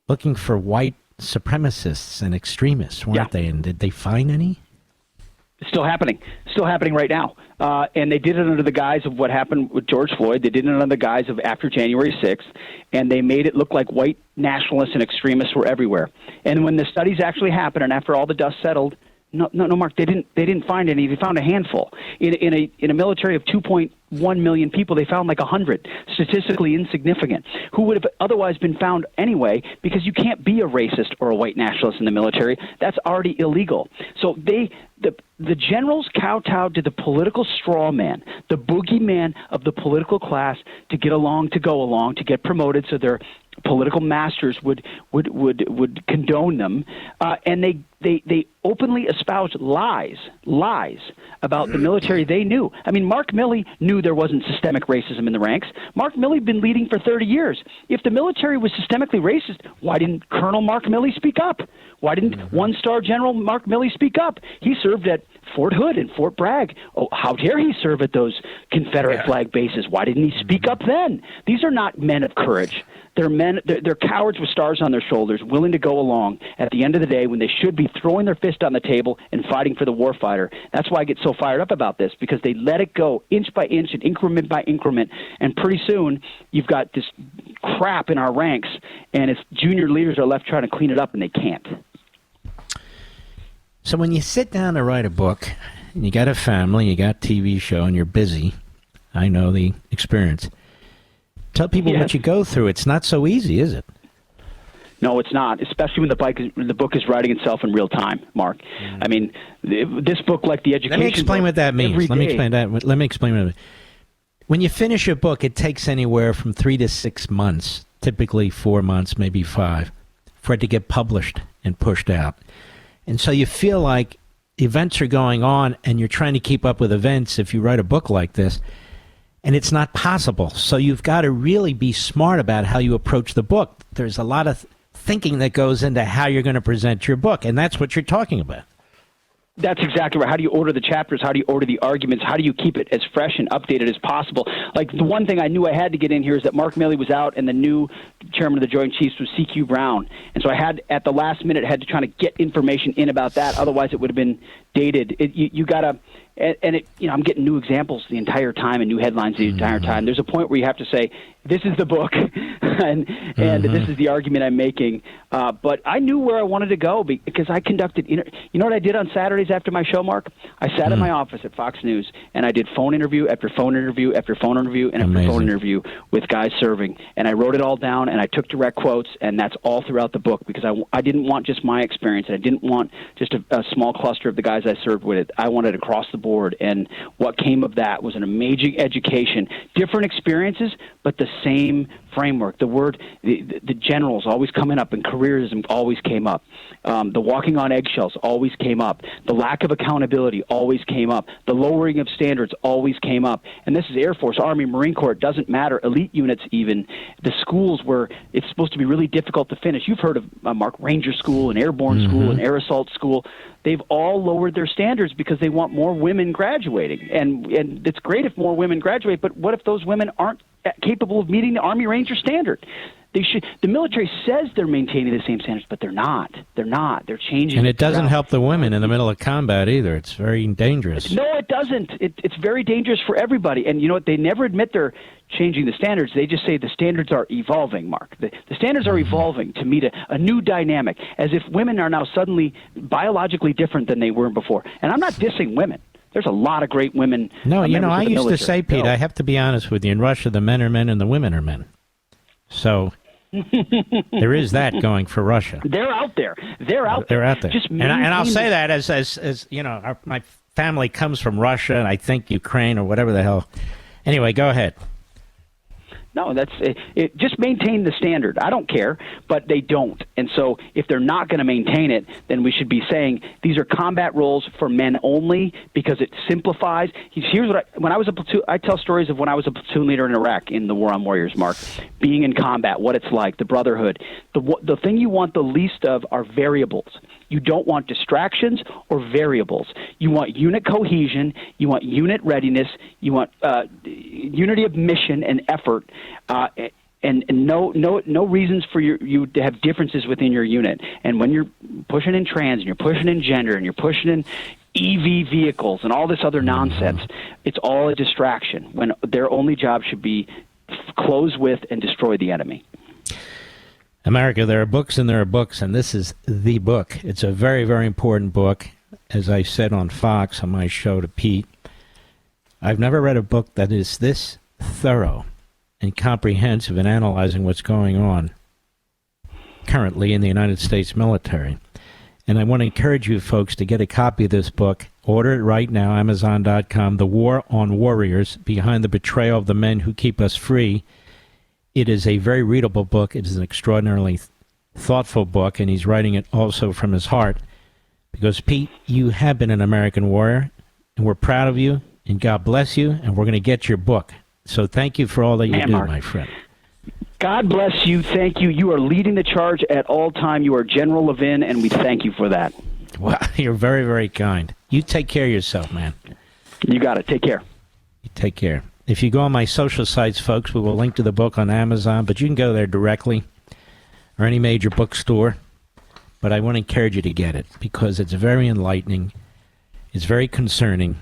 looking for white supremacists and extremists, weren't they? And did they find any? It's still happening. Still happening right now. And they did it under the guise of what happened with George Floyd. They did it under the guise of after January 6th, and they made it look like white nationalists and extremists were everywhere. And when the studies actually happened and after all the dust settled, No, Mark. They didn't find any. They found a handful. In a military of 2.1 million people, they found like 100, statistically insignificant, who would have otherwise been found anyway, because you can't be a racist or a white nationalist in the military. That's already illegal. So the generals kowtowed to the political straw man, the boogeyman of the political class, to get along, to go along, to get promoted, so their political masters would condone them, and they openly espoused lies about the military they knew. I mean, Mark Milley knew there wasn't systemic racism in the ranks. Mark Milley had been leading for 30 years. If the military was systemically racist, why didn't Colonel Mark Milley speak up? Why didn't one-star General Mark Milley speak up? He served at Fort Hood and Fort Bragg. Oh, how dare he serve at those Confederate flag bases? Why didn't he speak up then? These are not men of courage. They're men. They're cowards with stars on their shoulders, willing to go along at the end of the day when they should be throwing their fist on the table and fighting for the warfighter. That's why I get so fired up about this, because they let it go inch by inch and increment by increment, and pretty soon you've got this crap in our ranks, and it's junior leaders are left trying to clean it up, and they can't. So when you sit down to write a book, and you got a family, you got a TV show, and you're busy, I know the experience. Tell people what you go through. It's not so easy, is it? No, it's not, especially when the book is writing itself in real time, Mark. I mean, this book, like the education. Let me explain what that means. Let me explain that. Let me explain what it means. When you finish a book, it takes anywhere from 3 to 6 months, typically 4 months, maybe 5, for it to get published and pushed out. And so you feel like events are going on and you're trying to keep up with events if you write a book like this. And it's not possible. So you've got to really be smart about how you approach the book. There's a lot of thinking that goes into how you're going to present your book, and that's what you're talking about. That's exactly right. How do you order the chapters? How do you order the arguments? How do you keep it as fresh and updated as possible? Like, the one thing I knew I had to get in here is that Mark Milley was out and the new chairman of the Joint Chiefs was C.Q. Brown. And so I had, at the last minute, had to try to get information in about that. Otherwise, it would have been dated. You got to... And it, I'm getting new examples the entire time and new headlines the entire time. There's a point where you have to say, this is the book, and this is the argument I'm making. But I knew where I wanted to go because I conducted, you know what I did on Saturdays after my show, Mark? I sat in my office at Fox News, and I did phone interview after phone interview after phone interview and after phone interview with guys serving. And I wrote it all down, and I took direct quotes, and that's all throughout the book because I didn't want just my experience, and I didn't want just a small cluster of the guys I served with it. I wanted across the board, and what came of that was an amazing education, different experiences, but the same framework. The generals always coming up, and careerism always came up. The walking on eggshells always came up. The lack of accountability always came up. The lowering of standards always came up. And this is Air Force, Army, Marine Corps. It doesn't matter. Elite units even. The schools where it's supposed to be really difficult to finish. You've heard of Mark, Ranger School and Airborne School and Air Assault School. They've all lowered their standards because they want more women graduating. And it's great if more women graduate, but what if those women aren't capable of meeting the Army Ranger standard? They should. The military says they're maintaining the same standards, but they're not. They're not. They're changing. And it doesn't help the women in the middle of combat either. It's very dangerous. No, it doesn't. It's very dangerous for everybody. And you know what? They never admit they're changing the standards. They just say the standards are evolving, Mark. The standards are evolving to meet a new dynamic, as if women are now suddenly biologically different than they were before. And I'm not dissing women. There's a lot of great women. No, I used to say, Pete, I have to be honest with you. In Russia, the men are men and the women are men. So There is that going for Russia. They're out there. They're out there. Just And I'll maintain say that as you know, my family comes from Russia, and I think Ukraine or whatever the hell. Anyway, go ahead. No, that's it. Just maintain the standard. I don't care, but they don't. And so if they're not going to maintain it, then we should be saying these are combat roles for men only because it simplifies. Here's what when I was a platoon, I tell stories of when I was a platoon leader in Iraq in the War on Warriors, Mark, being in combat, what it's like, the brotherhood. The thing you want the least of are variables. You don't want distractions or variables. You want unit cohesion. You want unit readiness. You want unity of mission and effort, and no reasons for you to have differences within your unit. And when you're pushing in trans and you're pushing in gender and you're pushing in EV vehicles and all this other nonsense, it's all a distraction when their only job should be close with and destroy the enemy. America, there are books and there are books, and this is the book. It's a very, very important book. As I said on Fox on my show to Pete, I've never read a book that is this thorough and comprehensive in analyzing what's going on currently in the United States military. And I want to encourage you folks to get a copy of this book. Order it right now, Amazon.com, The War on Warriors, Behind the Betrayal of the Men Who Keep Us Free. It is a very readable book. It is an extraordinarily thoughtful book, and he's writing it also from his heart. Because, Pete, you have been an American warrior, and we're proud of you, and God bless you, and we're going to get your book. So thank you for all that you do, Mark, my friend. God bless you. Thank you. You are leading the charge at all time. You are General Levin, and we thank you for that. Well, you're very, very kind. You take care of yourself, man. You got it. Take care. You take care. If you go on my social sites, folks, we will link to the book on Amazon, but you can go there directly or any major bookstore. But I want to encourage you to get it because it's very enlightening. It's very concerning.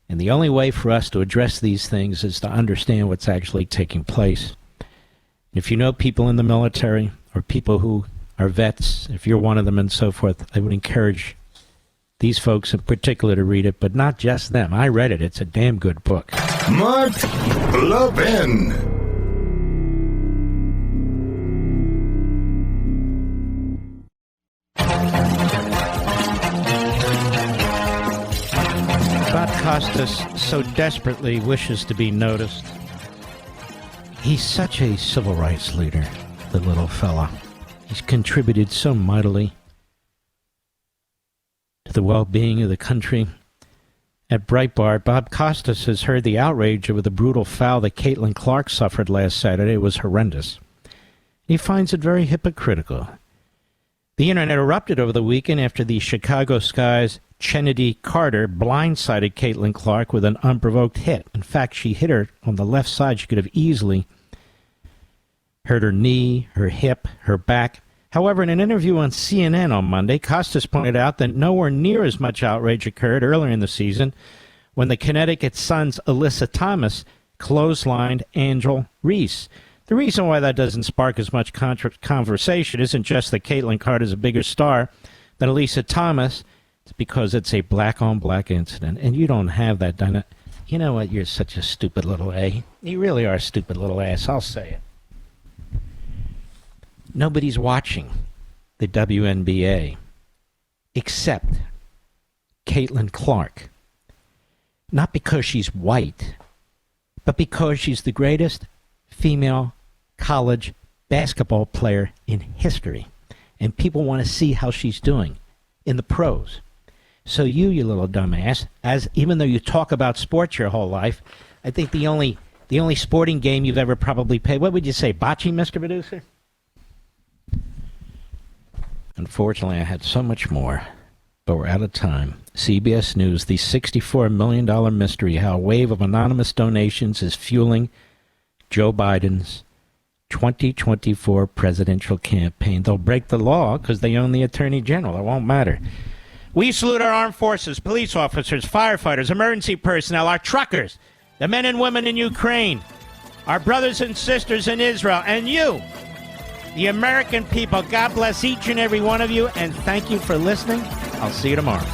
And the only way for us to address these things is to understand what's actually taking place. If you know people in the military or people who are vets, if you're one of them and so forth, I would encourage these folks in particular to read it, but not just them. I read it. It's a damn good book. Mark Levin. Bob Costas so desperately wishes to be noticed. He's such a civil rights leader, the little fella. He's contributed so mightily to the well-being of the country. At Breitbart, Bob Costas has heard the outrage over the brutal foul that Caitlin Clark suffered last Saturday. It was horrendous. He finds it very hypocritical. The internet erupted over the weekend after the Chicago Sky's Kennedy Carter blindsided Caitlin Clark with an unprovoked hit. In fact, she hit her on the left side. She could have easily hurt her knee, her hip, her back. However, in an interview on CNN on Monday, Costas pointed out that nowhere near as much outrage occurred earlier in the season when the Connecticut Sun's Alyssa Thomas clotheslined Angel Reese. The reason why that doesn't spark as much conversation isn't just that Caitlin Carter's a bigger star than Alyssa Thomas. It's because it's a black-on-black incident, and you don't have that done. You know what? You're such a stupid little A. You really are a stupid little ass. I'll say it. Nobody's watching the WNBA except Caitlin Clark. Not because she's white, but because she's the greatest female college basketball player in history. And people want to see how she's doing in the pros. So you little dumbass, even though you talk about sports your whole life, I think the only sporting game you've ever probably played, what would you say, bocce, Mr. Producer? Unfortunately, I had so much more, but we're out of time. CBS News, the $64 million mystery, how a wave of anonymous donations is fueling Joe Biden's 2024 presidential campaign. They'll break the law because they own the attorney general. It won't matter. We salute our armed forces, police officers, firefighters, emergency personnel, our truckers, the men and women in Ukraine, our brothers and sisters in Israel, and you, the American people. God bless each and every one of you, and thank you for listening. I'll see you tomorrow.